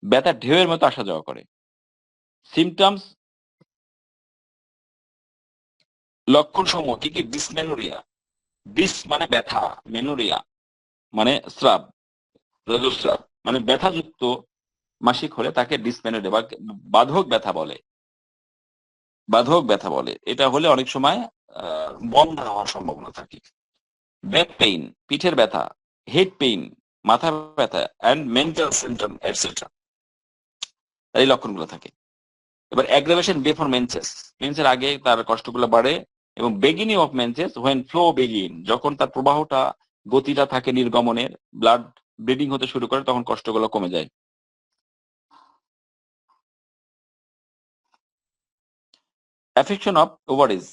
ব্যথা ঢেউয়ের মতো আসা যাওয়া করে। সিমটমস, লক্ষণ সমূহ কি কি? ডিসমেনোরিয়া, ডিস মানে ব্যথা, মেনোরিয়া মানে স্রাব, রজস্রাব, মানে ব্যথাযুক্ত মাসিক হলে তাকে ডিসমেনোরিয়া বা বাধক ব্যথা বলে, বাধক ব্যথা বলে। এটা হলে অনেক সময় বন্ধ হওয়ার সম্ভাবনা থাকে। ব্যাক পেইন, পিঠের ব্যথা, হেড পেইন, মাথা ব্যথা, অ্যান্ড মেন্টাল সিমটম এটসেট্রা, এই লক্ষণগুলো থাকে। এবার অ্যাগ্রাভেশন বিফোর মেন্সেস, মেন্সের আগে তার কষ্টগুলো বাড়ে, এবং beginning of menses when flow begin, যখন তার প্রবাহটা, গতিটা থাকে নির্গমনের, ব্লাড ব্লিডিং হতে শুরু করে, তখন কষ্টগুলো কমে যায়। Affection of ovaries,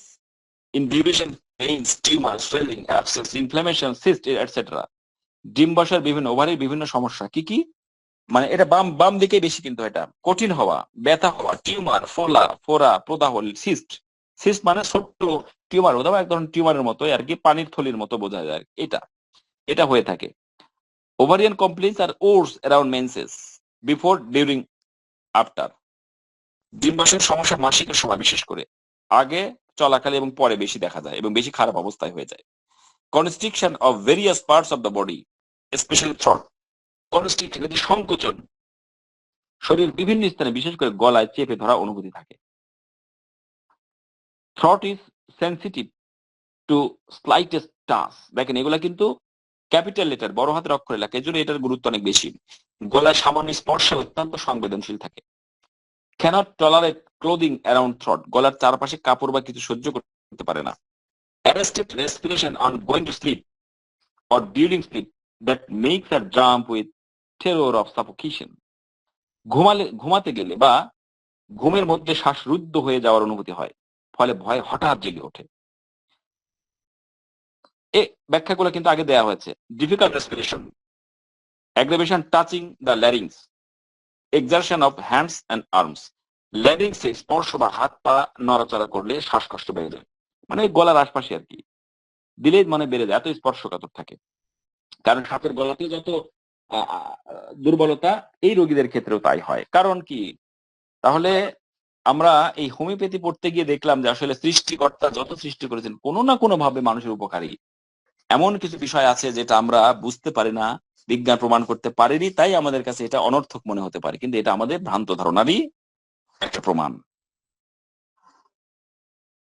induration, pains, tumour, swelling, abscess, inflammation, cyst etcetera, ডিম্বাশয়ের বিভিন্ন, ওভারির বিভিন্ন সমস্যা কি কি? মানে এটা বাম বাম দিকে বেশি, কিন্তু এটা কঠিন হওয়া, ব্যথা হওয়া, টিউমার, ফোরা, প্রদাহ, সিস্ট, সিস্ট মানে ছোট্ট টিউমার, অথবা এক ধরনের টিউমারের মতো আর কি, পানির থলির মতো বোঝা যায়, এটা এটা হয়ে থাকে। Ovarian complaints are worse around menses, before, during, after, ডিম্বাশয়ের সমস্যা মাসিকের সময় বিশেষ করে, আগে, চলাকালে এবং পরে বেশি দেখা যায় এবং বেশি খারাপ অবস্থায় হয়ে যায়। constriction of various parts of the body, especially throat. Constriction যদি সংকোচন, শরীর বিভিন্ন স্থানে বিশেষ করে গলায় চেপে ধরা অনুভূতি থাকে। Throat is sensitive to slightest touch. দেখেন এগুলা কিন্তু ক্যাপিটাল লেটার, বড় হাতের অক্ষরে লেখা, এজন্য এটার গুরুত্ব অনেক বেশি। গলায় সামান্য স্পর্শে অত্যন্ত সংবেদনশীল থাকে। Cannot tolerate clothing around throat. গলার চারপাশে কাপড় বা কিছু সহ্য করতে পারে না। Arrested respiration on going to sleep or during sleep that makes her jump with terror of suffocation. ঘুমাতে গেলে বা ঘুমের মধ্যে শ্বাসরুদ্ধ হয়ে যাওয়ার অনুভূতি হয়, ফলে ভয়ে হঠাৎ জেগে ওঠে। এই ব্যাখ্যাগুলো কিন্তু আগে দেয়া হয়েছে। Difficult respiration, aggravation touching the larynx, exertion of hands and arms. ল্যারিংসে স্পর্শ বা হাত পা নড়াচড়া করলে শ্বাসকষ্ট বেড়ে যায়, মানে গলার আশপাশে আর কি, দিলেই মানে বেড়ে যায়, এত স্পর্শকাতর থাকে। কারণ সাপের গলাতে যত দুর্বলতা, এই রোগীদের ক্ষেত্রেও তাই হয়। কারণ কি, তাহলে আমরা এই হোমিওপ্যাথি পড়তে গিয়ে দেখলাম যে আসলে সৃষ্টিকর্তা যত সৃষ্টি করেছেন কোনো না কোনো ভাবে মানুষের উপকারী। এমন কিছু বিষয় আছে যেটা আমরা বুঝতে পারি না, বিজ্ঞান প্রমাণ করতে পারেনি, তাই আমাদের কাছে এটা অনর্থক মনে হতে পারে, কিন্তু এটা আমাদের ভ্রান্ত ধারণারই একটা প্রমাণ।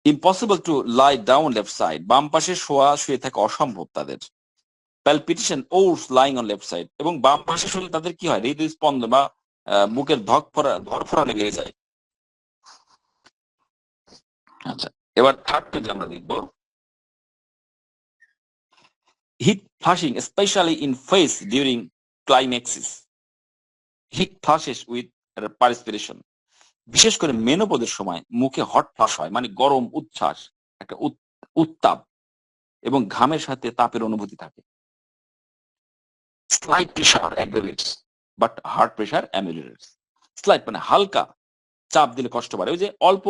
Impossible to lie down left side, বাম পাশে শুয়ে থাকা অসম্ভব তাদের। প্যালপিটেশন ওরস লাইং অন লেফট সাইড, এবং বাম পাশে শুলে তাদের কি হয়, হৃদয় স্পন্দন বা বুকের ধরফরা লেগে যায়। আচ্ছা, এবার থার্ড পেজ আমরা দেখবো। Heat flushing specially in face during climaxis. Heat flushes with perspiration, বিশেষ করে মেনোপজের সময় মুখে হট ফ্লাশ হয়, মানে গরম উচ্ছ্বাস, একটা উত্তাপ এবং ঘামের সাথে তাপের অনুভূতি থাকে। Slight pressure aggravates but hard pressure ameliorates. Slight মানে হালকা চাপ দিলে কষ্ট বাড়ে, ওই যে অল্প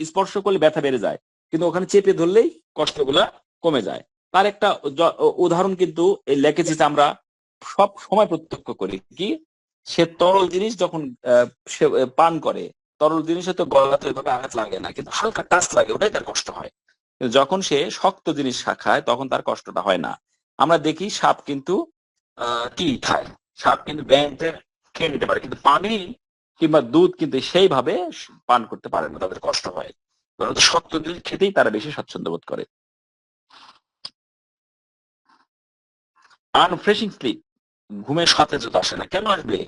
স্পর্শ করলে ব্যথা বেড়ে যায়, কিন্তু ওখানে চেপে ধরলেই কষ্টগুলা কমে যায়। তার একটা উদাহরণ কিন্তু এই লেকেচিস আমরা সব সময় প্রত্যক্ষ করি। কি, সে তরল জিনিস যখন সে পান করে, তরল জিনিসে তো গলাতে ওইভাবে আঘাত লাগে না, কিন্তু হালকা টাচ লাগে, ওটাই তার কষ্ট হয়। কিন্তু যখন সে শক্ত জিনিস খায় তখন তার কষ্টটা হয় না। আমরা দেখি সাপ কিন্তু কি খায়, সাপ কিন্তু ব্যাঙকে খেয়ে নিতে পারে, কিন্তু পানি কিংবা দুধ কিন্তু সেইভাবে পান করতে পারে না, তাদের কষ্ট হয়। শক্ত জিনিস খেতেই তারা বেশি স্বাচ্ছন্দ্য বোধ করে। আনফ্রেশিং স্লিপ, ঘুমের সতেজতা আসে না। কেন আসবে,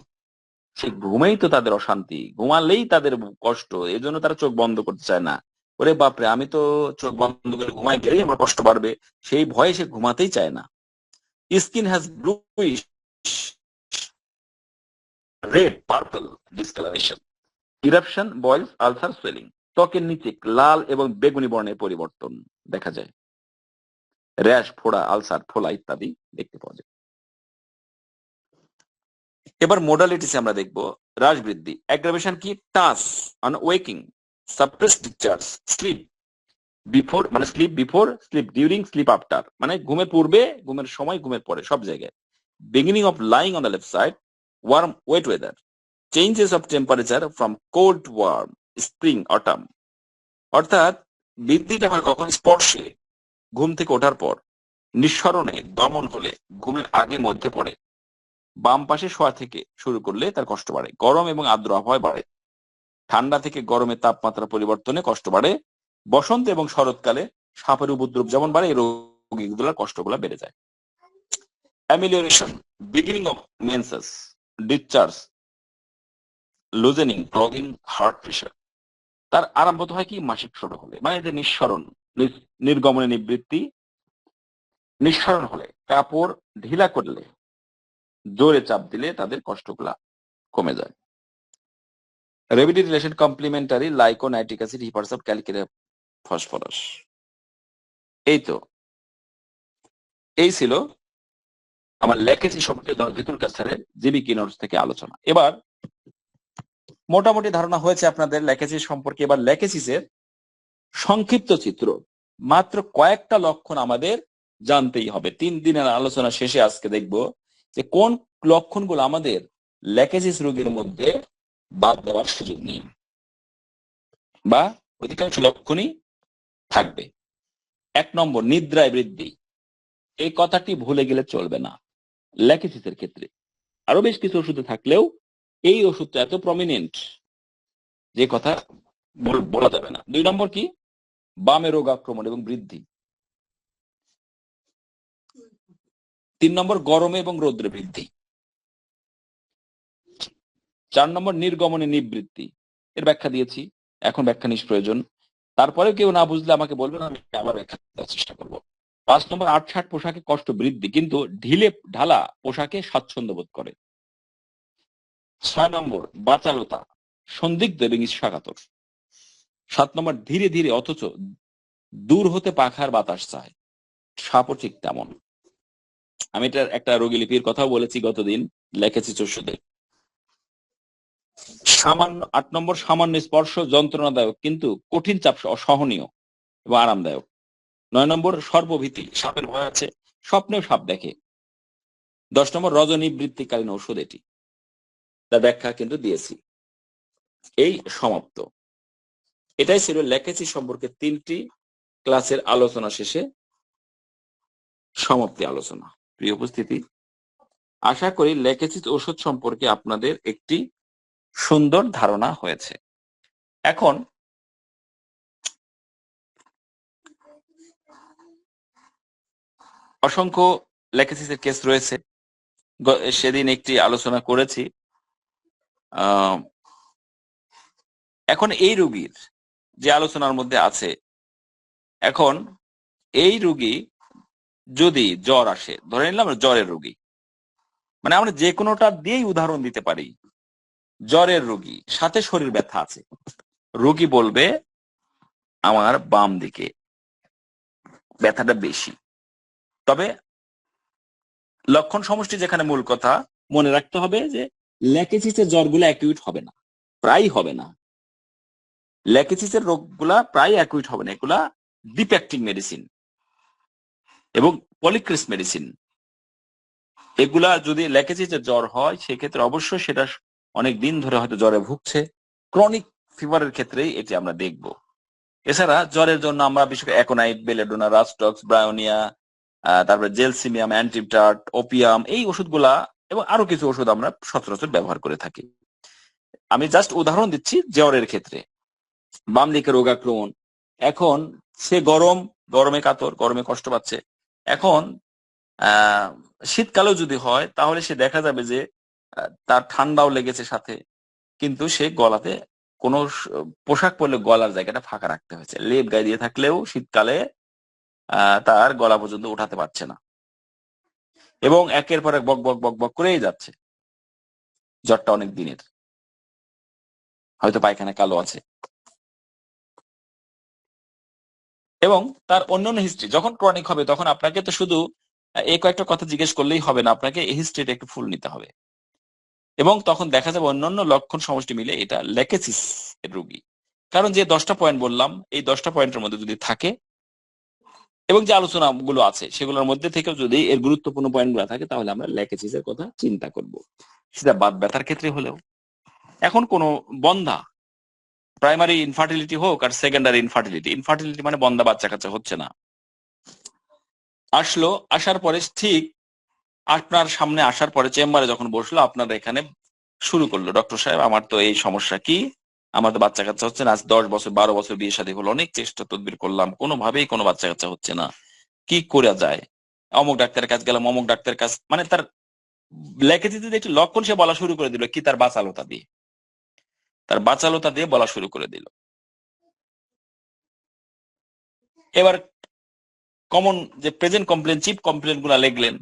সে ঘুমেই তো তাদের অশান্তি, ঘুমালেই তাদের কষ্ট, এই জন্য তারা চোখ বন্ধ করতে চায় না। ওরে বাপরে, আমি তো চোখ বন্ধ করে ঘুমাই গেলেই আমার কষ্ট বাড়বে, সেই ভয়ে সে ঘুমাতেই চায় না। Skin has bluish red purple discolouration, eruption, বয়েলস, ulcer, swelling. ত্বকের নিচে লাল এবং বেগুনি বর্ণের পরিবর্তন দেখা যায়। র্যাশ, ফোড়া, আলসার, ফোলা ইত্যাদি দেখতে পাওয়া যায়। এবার মোডালিটিস আমরা দেখবো। হ্রাস বৃদ্ধি, অ্যাগ্রাভেশন কি, touch on waking, suppress discharge, sleep before মানে sleep before, sleep during, sleep after, মানে ঘুমের পূর্বে, ঘুমের সময়, ঘুমের পরে, সব জায়গায়। Beginning of lying on the left side, warm wet weather, changes of temperature from cold to warm, spring autumn. অর্থাৎ বৃদ্ধিটা হয় কখন, স্পর্শে, ঘুম থেকে ওঠার পর, নিঃসরণে, দমন হলে, ঘুমের আগে মধ্যে পড়ে, বাম পাশে শোয়া থেকে শুরু করলে তার কষ্ট বাড়ে, গরম এবং আর্দ্র আবহাওয়ায় বাড়ে, ঠান্ডা থেকে গরমে তাপমাত্রা পরিবর্তনে কষ্ট বাড়ে, বসন্ত এবং শরৎকালে সাপের উপদ্রব যেমন বাড়ে, এই রোগীগুলোর কষ্টগুলো বেড়ে যায়। Amelioration, beginning of menses, discharge, loosening, clogging, hard pressure. তার আরম্ভ তো হয় কি, মাসিক শুরু হলে, মানে এদের নিঃসরণ, নির্গমনে নিবৃত্তি, নিঃসরণ হলে, কাপড় ঢিলা করলে, জোরে চাপ দিলে তাদের কষ্টগুলা কমে যায়। রেভিডি রিলেশন কমপ্লিমেন্টারি, লাইকোনাইট্রিক অ্যাসিড, হিপারসাপ, ক্যালকিরিয়াম, ফসফরাস। এই তো, এই ছিল আমার লেকেসি সম্পর্কে ভিতুল ক্যান্সারের জিবিকি নোটস থেকে আলোচনা। এবার মোটামুটি ধারণা হয়েছে আপনাদের লেকেসিস সম্পর্কে। এবার লেকেসিসের সংক্ষিপ্ত চিত্র, মাত্র কয়েকটা লক্ষণ আমাদের জানতেই হবে। 3 দিনের আলোচনা শেষে আজকে দেখব যে কোন লক্ষণগুলো আমাদের লেকেসিস রোগীর মধ্যে বাদ দেওয়ার সুযোগ নেই, বা অধিকাংশ লক্ষণই থাকবে। 1 নম্বর, নিদ্রায় বৃদ্ধি। এই কথাটি ভুলে গেলে চলবে না ল্যাকিসিসের ক্ষেত্রে। আরো বেশ কিছু ওষুধে থাকলেও এই ওষুধটা এত প্রমিনেন্ট যে কথা বলা যাবে না। 2 নম্বর কি? বামে রোগ আক্রমণ এবং বৃদ্ধি। 3 নম্বর গরমে এবং রৌদ্রে বৃদ্ধি। 4 নম্বর নির্গমনে নিবৃত্তি। এর ব্যাখ্যা দিয়েছি, এখন ব্যাখ্যা নিষ্প্রয়োজন। তারপরে কেউ না বুঝলে আমাকে বলবেন, আমি আবার ব্যাখ্যা দেওয়ার চেষ্টা করবো। 5 নম্বর 8-60 পোশাকে কষ্ট বৃদ্ধি, কিন্তু ঢিলে ঢালা পোশাকে স্বাচ্ছন্দ্য বোধ করে। 6 নম্বর বাচালতা, সন্দিগ্ধ এবং ঈর্ষাকাতর। 7 নম্বর ধীরে ধীরে অথচ দূর হতে পাখার বাতাস চায়, সাপও ঠিক তেমন। আমি এটার একটা রোগী লিপির কথাও বলেছি গতদিন, লিখেছি ওষুধে। সামান্য 8 নম্বর সামান্য স্পর্শ যন্ত্রণাদায়ক, কিন্তু কঠিন চাপ অসহনীয় এবং আরামদায়ক। 9 নম্বর সর্বভীতি, সাপের ভয় আছে, স্বপ্নেও সাপ দেখে। 10 নম্বর রজনী বৃত্তিকালীন ওষুধ এটি, তার ব্যাখ্যা কিন্তু দিয়েছি। এই সমাপ্ত। এটাই ছিল ল্যাকেসি সম্পর্কে 3টি ক্লাসের আলোচনা শেষে সমাপ্তি আলোচনা। প্রিয় উপস্থিতি, আশা করি ল্যাকেসিস ওষুধ সম্পর্কে আপনাদের একটি সুন্দর ধারণা হয়েছে। এখন অসংখ্য ল্যাকেসিসের কেস রয়েছে, সেদিন একটি আলোচনা করেছি। এখন এই রোগীর যে আলোচনার মধ্যে আছে, এখন এই রোগী যদি জ্বর আসে, ধরে নিলাম জ্বরের রোগী, মানে আমরা যে কোনোটা দিয়েই উদাহরণ দিতে পারি। জ্বরের রোগী, সাথে শরীর ব্যথা আছে, রোগী বলবে আমার বাম দিকে ব্যথাটা বেশি। তবে লক্ষণ সমষ্টি যেখানে মূল কথা মনে রাখতে হবে যে ল্যাকেসিসের জ্বরগুলো অ্যাকিউট হবে না, প্রায় হবে না। ল্যাকেসিসের রোগগুলা প্রায় অ্যাকিউট হবে না, এগুলা ডিপ অ্যাক্টিং মেডিসিন এবং পলিক্রিস মেডিসিন। এগুলা যদি ল্যাকেসিসের জ্বর হয়, সেক্ষেত্রে অবশ্যই সেটা অনেক দিন ধরে হয়তো জ্বরে ভুগছে। ক্রনিক ফিভারের ক্ষেত্রেই এটি আমরা দেখব। এছাড়া জ্বরের জন্য আমরা বিশেষ করে অ্যাকোনাইট, বেলেডোনা, রাস্টক্স, ব্রায়োনিয়া, তারপরে জেলসিমিয়াম, অ্যান্টিপটার্ট, ওপিয়াম, এই ওষুধগুলা এবং আরো কিছু ওষুধ আমরা সচরাচর ব্যবহার করে থাকি। আমি জাস্ট উদাহরণ দিচ্ছি জ্বরের ক্ষেত্রে। বাম দিকে রোগ আক্রমণ, এখন সে গরমে কাতর, গরমে কষ্ট পাচ্ছে। এখন শীতকালেও যদি হয়, তাহলে সে দেখা যাবে যে তার ঠান্ডাও লেগেছে সাথে, কিন্তু সে গলাতে কোনো পোশাক পরলে গলার জায়গাটা ফাঁকা রাখতে হয়েছে। লেপ গায়ে দিয়ে থাকলেও শীতকালে তার গলা পর্যন্ত উঠাতে পারছে না, এবং একের পর এক বক বক বক বক করেই যাচ্ছে। জ্বরটা অনেক দিনের, হয়তো পায়খানা কালো আছে, এবং তার অন্যান্য হিস্ট্রি। যখন ক্রনিক হবে তখন আপনাকে তো শুধু এই কয়েকটা কথা জিজ্ঞেস করলেই হবে না, আপনাকে এই হিস্ট্রিটা একটু ফুল নিতে হবে, এবং তখন দেখা যাবে অন্যান্য লক্ষণ সমষ্টি মিলে এটা ল্যাকেসিস এর রোগী। কারণ যে 10টা পয়েন্ট বললাম, এই 10টা পয়েন্টের মধ্যে যদি থাকে, এবং যে আলোচনাগুলো আছে সেগুলোর মধ্যে থেকেও যদি এর গুরুত্বপূর্ণ পয়েন্টগুলো থাকে, তাহলে আমরা ল্যাকেসিসের কথা চিন্তা করব, সেটা বাত ব্যথার ক্ষেত্রে হলেও। এখন কোনো বন্ধা, প্রাইমারি ইনফার্টিলিটি হোক আর সেকেন্ডারি ইনফার্টিলিটি, ইনফার্টিলিটি মানে বন্ধা বাচ্চা কাচ্চা হচ্ছে না, আসলো, আসার পরে ঠিক আপনার সামনে আসার পরে চেম্বারে যখন বসলো, আপনার এখানে শুরু করলো, ডক্টর সাহেব আমার তো এই সমস্যা, কি আমার তো বাচ্চা কাচ্চা হচ্ছে না, আজ 10 বছর 12 বছর বিয়ে শাদী হলো, অনেক চেষ্টা তদবির করলাম, কোনোভাবেই কোনো বাচ্চা কাচ্চা হচ্ছে না, কি করা যায়? অমুক ডাক্তারের কাছে গেলাম, অমুক ডাক্তারের কাছে, মানে তার লেখে দিতে একটি লক্ষণ সে বলা শুরু করে দিল, কি তার বাচালতা দিয়ে বলা শুরু করে দিল। এবার কমন যে প্রেজেন্ট কমপ্লেন, চিপ কমপ্লেন গুলা লিখলেন।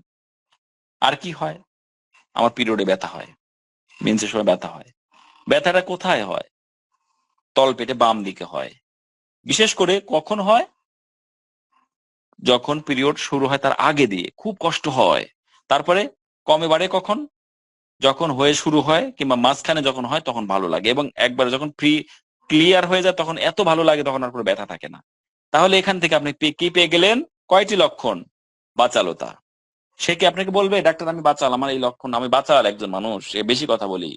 আর কি হয়? আমার পিরিয়ডে ব্যথা হয়, মেন্সের সময় ব্যথা হয়। ব্যথাটা কোথায় হয়? তল পেটে বাম দিকে হয়। বিশেষ করে কখন হয়? যখন পিরিয়ড শুরু হয় তার আগে দিয়ে খুব কষ্ট হয়, তারপরে কমে বাড়ে কখন? যখন হয়ে শুরু হয় কিংবা মাঝখানে যখন হয় তখন ভালো লাগে, এবং একবার যখন ক্লিয়ার হয়ে যায় তখন এত ভালো লাগে, তখন আর কোনো ব্যথা থাকে না। তাহলে এখান থেকে আপনি কি পেয়ে গেলেন? কয়টি লক্ষণ? বাচালতা। সে কি আপনাকে বলবে, ডাক্তার আমি বাচাল, আমার এই লক্ষণ, আমি বাচাল একজন মানুষ, বেশি কথা বলি?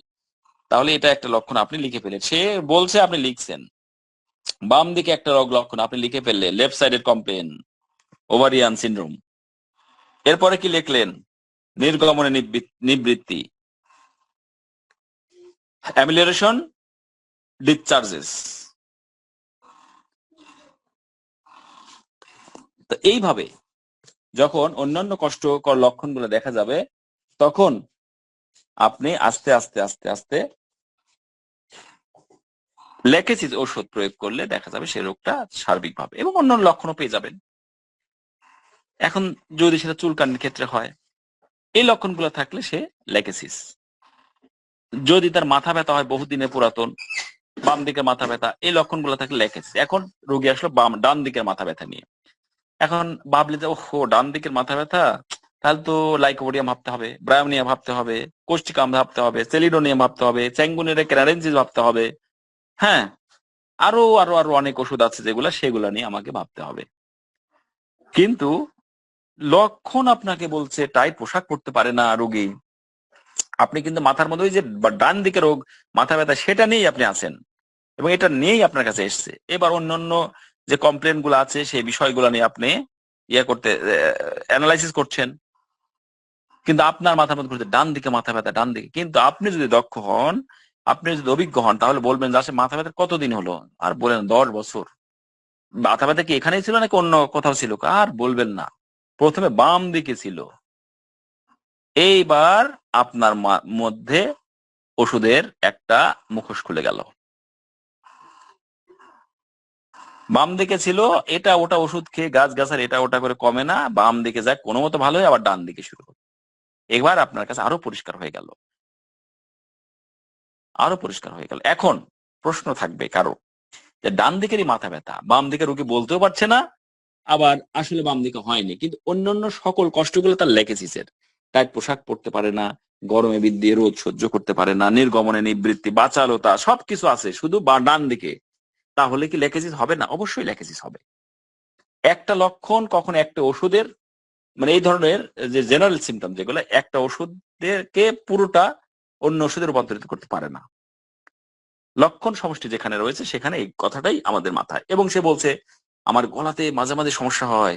তাহলে এটা একটা লক্ষণ আপনি লিখে ফেলেন। সে বলছে, আপনি লিখছেন। বাম দিকে একটা রোগ লক্ষণ আপনি লিখে ফেললে, লেফট সাইডের কমপ্লেন, ওভারিয়ান সিনড্রোম। এরপরে কি লিখলেন? নির্গমনে নিবৃত্তি, অ্যামিলিয়ারেশন, ডিসচার্জেস। তো এইভাবে যখন অন্যান্য কষ্টকর লক্ষণগুলো দেখা যাবে, তখন আপনি আস্তে আস্তে আস্তে আস্তে লেকেসিস ওষুধ প্রয়োগ করলে দেখা যাবে সেই রোগটা সার্বিকভাবে, এবং অন্যান্য লক্ষণও পেয়ে যাবেন। এখন যদি সেটা চুলকানির ক্ষেত্রে হয়, এই লক্ষণগুলো থাকলে সে লেকেসিস। যদি তার মাথা ব্যথা হয় বহুদিনের পুরাতন, বাম দিকের মাথা ব্যথা, এই লক্ষণগুলো থাকলে লেকেসিস। এখন রোগী আসলো ডান দিকের মাথা ব্যথা নিয়ে, এখন ভাবলে যে ওহো ডান দিকের মাথা ব্যথা, তাহলে তো লাইকোপোডিয়াম ভাবতে হবে, ব্রায়োনিয়া ভাবতে হবে, কোস্টিকাম ভাবতে হবে, সেলিডোনিয়াম ভাবতে হবে, চ্যাঙ্গুনিয়া ক্যানারেন্সিস ভাবতে হবে, হ্যাঁ, আরো আরো আরো অনেক ওষুধ আছে সেগুলা নিয়ে আমাকে ভাবতে হবে। কিন্তু লক্ষণ আপনাকে বলছে টাইট পোশাক পরতে পারে না রোগী, আপনি কিন্তু মাথার মধ্যে ওই যে ডান দিকে রোগ মাথা ব্যথা সেটা নিয়েই আপনি আছেন, এবং এটা নিয়েই আপনার কাছে এসছে। এবার অন্যান্য যে কমপ্লেন গুলো আছে সেই বিষয়গুলো নিয়ে আপনি অ্যানালাইসিস করছেন, কিন্তু আপনার মাথার মধ্যে ঘুরছে ডান দিকে মাথা ব্যথা, ডান দিকে। কিন্তু আপনি যদি দক্ষ হন, আপনি যদি অভিজ্ঞ হন, তাহলে বলবেন যে আসলে মাথা ব্যথা কতদিন হলো, আর বলেন 10 বছর। মাথা ব্যথা কি এখানেই ছিল নাকি অন্য কোথাও ছিল, আর বলবেন না, প্রথমে বাম দিকে ছিল। এইবার আপনার মধ্যে ওষুধের একটা মুখোশ খুলে গেল। বাম দিকে ছিল, এটা ওটা ওষুধ খেয়ে গাছ গাছার এটা ওটা করে কমে না, বাম দিকে যায় কোনো মতো ভালো হয়, আবার ডান দিকে শুরু হবে। এবার আপনার কাছে আরো পরিষ্কার হয়ে গেল, আরো পরিষ্কার হয়ে গেল। এখন প্রশ্ন থাকবে কারো যে ডান দিকেরই মাথা ব্যথা, বাম দিকে রোগী বলতেও পারছে না, আবার আসলে বাম দিকে হয়নি, কিন্তু অন্যান্য সকল কষ্টগুলো তার লেকেসিসের। টাইট পোশাক পরতে পারে না, গরমে বৃদ্ধি রোদ সহ্য করতে পারে না, নির্গমনে নিবৃত্তি, বাচালতা, সবকিছু আছে, শুধু ডান দিকে। তাহলে কি লেকেসিস হবে না? অবশ্যই লেকেসিস হবে। একটা লক্ষণ কখন একটা ওষুধের, মানে এই ধরনের যে জেনারেল সিমটম যেগুলো, একটা ওষুধকে পুরোটা অন্য ওষুধে রূপান্তরিত করতে পারে না। লক্ষণ সমষ্টি যেখানে রয়েছে সেখানে এই কথাটাই আমাদের মাথায়। এবং সে বলছে আমার গলাতে মাঝে মাঝে সমস্যা হয়,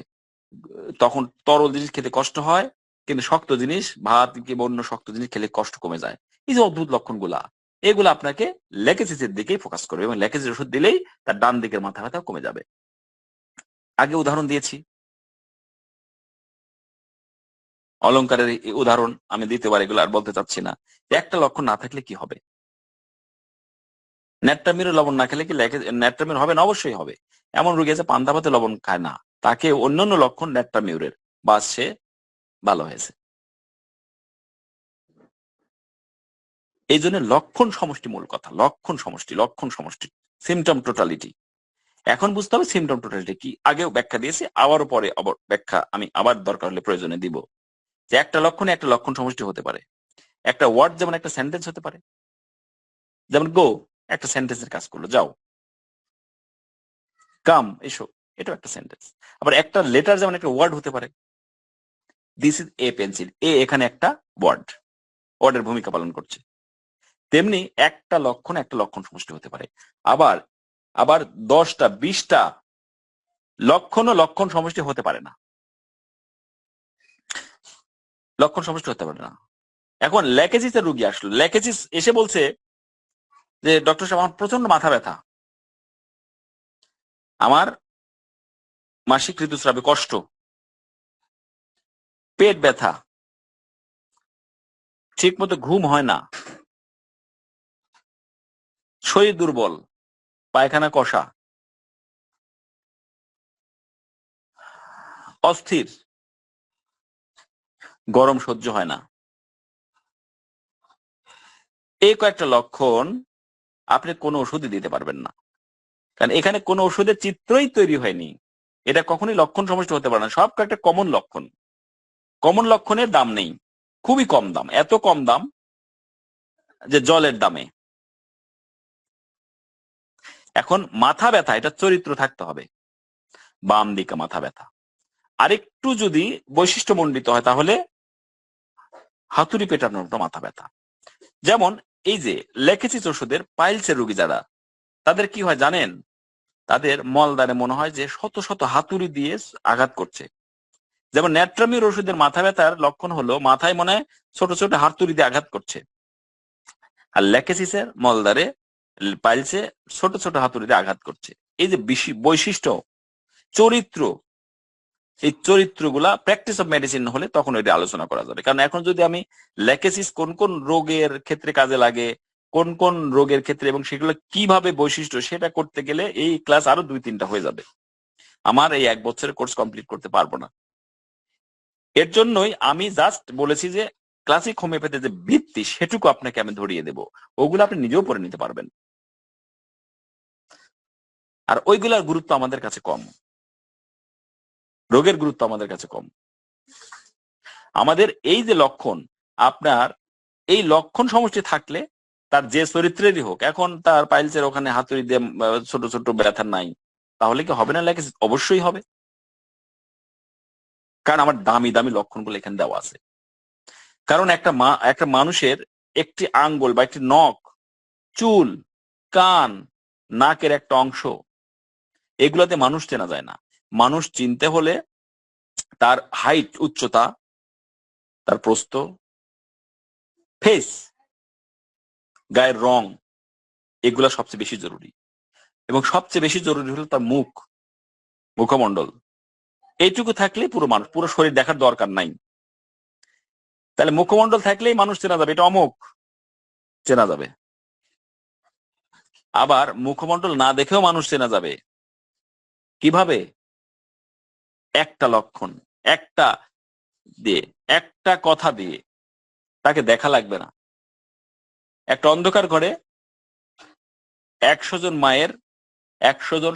তখন তরল জিনিস খেতে কষ্ট হয়, কিন্তু শক্ত জিনিস, ভাত কিংবা অন্য শক্ত জিনিস খেলে কষ্ট কমে যায়। এই যে অদ্ভুত লক্ষণগুলা, এগুলো আপনাকে লেকেসিসের দিকেই ফোকাস করবে, এবং লেকেসিস ওষুধ দিলেই তার ডান দিকের মাথা ব্যথা কমে যাবে। আগে উদাহরণ দিয়েছি, অলংকারের উদাহরণ আমি দিতে পারি, এগুলো আর বলতে চাচ্ছি না। একটা লক্ষণ না থাকলে কি হবে? ন্যাট্রামিরে লবণ না খেলে কি ন্যাট্রামিউর হবে না? অবশ্যই হবে। এমন রোগী আছে পান্তা ভাতে লবণ খায় না, তাকে অন্যান্য লক্ষণ ন্যাট্রামিউরের, বা সে ভালো হয়েছে। এই জন্য লক্ষণ সমষ্টি মূল কথা, লক্ষণ সমষ্টি, সিমটম টোটালিটি। এখন বুঝতে হবে সিমটম টোটালিটি কি। আগেও ব্যাখ্যা দিয়েছি, আবারও পরে আবার ব্যাখ্যা আমি আবার দরকার হলে প্রয়োজনে দিব, যে একটা লক্ষণে একটা লক্ষণ সমষ্টি হতে পারে। একটা ওয়ার্ড যেমন একটা সেন্টেন্স হতে পারে, যেমন গো একটা সেন্টেন্সের কাজ করলো, যাও, কাম এসো, এটাও একটা সেন্টেন্স। আবার একটা লেটার যেমন একটা ওয়ার্ড হতে পারে, দিস ইজ এ পেন্সিল, এ এখানে একটা ওয়ার্ডের ভূমিকা পালন করছে। তেমনি একটা লক্ষণ সমষ্টি হতে পারে। আবার আবার 10টা 20টা লক্ষণ সমষ্টি হতে পারে না, লক্ষণ সমষ্টি হতে পারে না। এখন লেকেসিসের রুগী আসলো, লেকেসিস এসে বলছে যে ডক্টর সাহেব আমার প্রচন্ড মাথা ব্যথা, আমার মাসিক ঋতুস্রাবে কষ্ট, পেট ব্যথা, ঠিক মতো ঘুম হয় না, শরীর দুর্বল, পায়খানা কষা, অস্থির, গরম সহ্য হয় না। এই কয়েকটা লক্ষণ আপনি কোনো ওষুধই দিতে পারবেন না, কারণ এখানে কোনো ওষুধের চিত্রই তৈরি হয়নি। এটা কখনোই লক্ষণ সমষ্টি হতে পারে না। সব কয়েকটা কমন লক্ষণ, কমন লক্ষণের দাম নেই, খুবই কম দাম, এত কম দাম যে জলের দামে। এখন মাথা ব্যথা, এটা চরিত্র থাকতে হবে, বাম দিকে মাথা ব্যথা। আরেকটু যদি বৈশিষ্ট্যমণ্ডিত হয় তাহলে হাতুড়ি পেটানোর মতো মাথা ব্যথা। যেমন এই যে লেকেসিস ওষুধের পাইলসের রোগী যারা, তাদের কি হয় জানেন? তাদের মলদারে মনে হয় যে শত শত হাতুড়ি দিয়ে আঘাত করছে। যেমন ন্যাট্রামির ওষুধের মাথা ব্যথার লক্ষণ হলো মাথায় মনে হয় ছোট ছোট হাতুড়ি দিয়ে আঘাত করছে, আর ল্যাকেসিসের মলদারে পাইলসে ছোট ছোট হাতুড়ি দিয়ে আঘাত করছে। এই যে বৈশিষ্ট্য, চরিত্র, এই চরিত্রগুলা প্র্যাকটিস অফ মেডিসিন হলে তখন এটা আলোচনা করা যাবে। কারণ এখন যদি আমি ল্যাকেসিস কোন কোন রোগের ক্ষেত্রে কাজে লাগে, কোন কোন রোগের ক্ষেত্রে এবং সেগুলো কিভাবে বৈশিষ্ট্য, সেটা করতে গেলে এই ক্লাস আরো 2-3টা হয়ে যাবে। আমার এই 1 বছরের কোর্স কমপ্লিট করতে পারবো না। এর জন্যই আমি জাস্ট বলেছি যে ক্লাসিক হোমিওপ্যাথি যে ভিত্তি সেটুকু আপনাকে আমি ধরিয়ে দেব, ওগুলো আপনি নিজেও পড়ে নিতে পারবেন। আর ওইগুলার গুরুত্ব আমাদের কাছে কম, রোগের গুরুত্ব আমাদের কাছে কম। আমাদের এই যে লক্ষণ, আপনার এই লক্ষণ সমষ্টি থাকলে তার যে চরিত্রেরই হোক, এখন তার পাইলসের ওখানে হাতুড়ি দিয়ে ছোট ছোট ব্যথা নাই, তাহলে কি হবে না ল্যাকেসিস? অবশ্যই হবে, কারণ আমার দামি দামি লক্ষণগুলো এখানে দেওয়া আছে। কারণ একটা মানুষের একটি আঙ্গুল বা একটি নখ, চুল, কান, নাকের একটা অংশ, এগুলাতে মানুষ চেনা যায় না। মানুষ চিনতে হলে তার হাইট, উচ্চতা, তার প্রস্থ, ফেস, গায়ের রং, এগুলা সবচেয়ে বেশি জরুরি। এবং সবচেয়ে বেশি জরুরি হলো তার মুখ, মুখমণ্ডল। এইটুকু থাকলে পুরো মানুষ, পুরো শরীর দেখার দরকার নাই। তাহলে মুখমণ্ডল থাকলেই মানুষ চেনা যাবে, এটা অমুক, চেনা যাবে। আবার মুখমণ্ডল না দেখেও মানুষ চেনা যাবে কিভাবে? একটা লক্ষণ, একটা দিয়ে, একটা কথা দিয়ে। তাকে দেখা লাগবে না। একটা অন্ধকার ঘরে 100 জন মায়ের 100 জন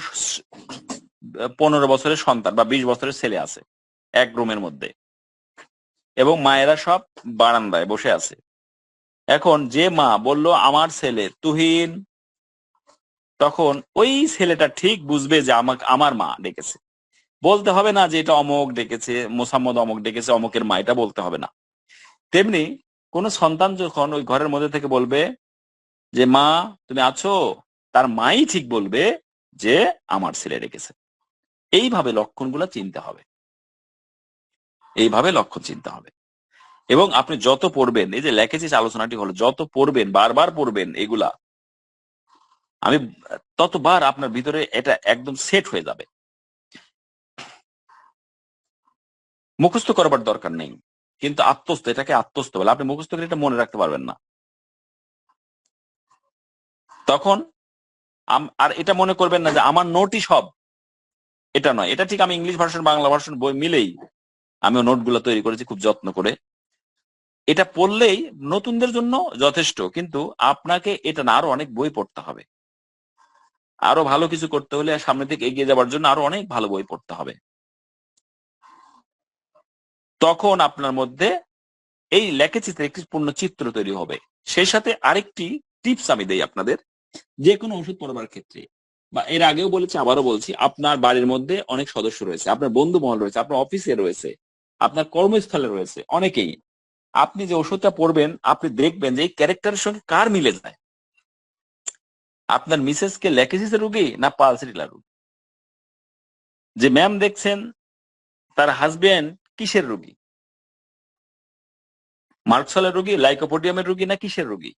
15 বছরের সন্তান বা 20 বছরের ছেলে আছে এক রুমের মধ্যে, এবং মায়েরা সব বারান্দায় বসে আছে। এখন যে মা বলল আমার ছেলে তুহিন, তখন ওই ছেলেটা ঠিক বুঝবে যে আমার মা ডেকেছে। বলতে হবে না যে এটা অমুক ডেকেছে, মোসাম্মদ অমুক ডেকেছে, অমুকের মা, এটা বলতে হবে না। তেমনি কোন সন্তান যখন ওই ঘরের মধ্যে থেকে বলবে যে মা তুমি আছো, তার মাই ঠিক বলবে যে আমার ছেলে ডেকেছে। এইভাবে লক্ষণগুলো চিনতে হবে, এইভাবে লক্ষণ চিনতে হবে। এবং আপনি যত পড়বেন, এই যে ল্যাকেসিস আলোচনাটি হলো, যত পড়বেন, বারবার পড়বেন এগুলা, আমি ততবার আপনার ভিতরে এটা একদম সেট হয়ে যাবে। মুখস্থ করবার দরকার নেই, কিন্তু আত্মস্থ, এটাকে আত্মস্থ বলে। আপনি মুখস্থ করে এটা মনে রাখতে পারবেন না। তখন আর এটা মনে করবেন না যে আমার নোটই সব, এটা নয়। এটা ঠিক আমি ইংলিশ ভার্সন, বাংলা ভার্সন বই মিলেই আমিও নোটগুলো তৈরি করেছি খুব যত্ন করে। এটা পড়লেই নতুনদের জন্য যথেষ্ট, কিন্তু আপনাকে এটা না, আরো অনেক বই পড়তে হবে। আরো ভালো কিছু করতে হলে, সামনের দিকে এগিয়ে যাওয়ার জন্য আরো অনেক ভালো বই পড়তে হবে। তখন আপনার মধ্যে এই ল্যাকেসিসের একটি পূর্ণ চিত্র তৈরি হবে। সেই সাথে আরেকটি টিপস আমি দেই আপনাদের, যে কোনো ওষুধ পড়বার ক্ষেত্রে, বা এর আগেও বলেছি আবারও বলছি, আপনার বাড়ির মধ্যে অনেক সদস্য রয়েছে, আপনার বন্ধু মহল রয়েছে, আপনার অফিসে রয়েছে, আপনার কর্মস্থলে রয়েছে, অনেকেই। আপনি যে ওষুধটা পড়বেন, আপনি দেখবেন যে এই ক্যারেক্টারের সঙ্গে কার মিলে যায়। আপনার মিসেস কে ল্যাকেসিসের রোগী না পালসেরিলার রোগী? যে ম্যাম দেখছেন, তার হাজবেন্ড কিসের রোগী? মার্কসলের রোগী, লাইকোপোডিয়ামের রোগী, না কিসের রোগী?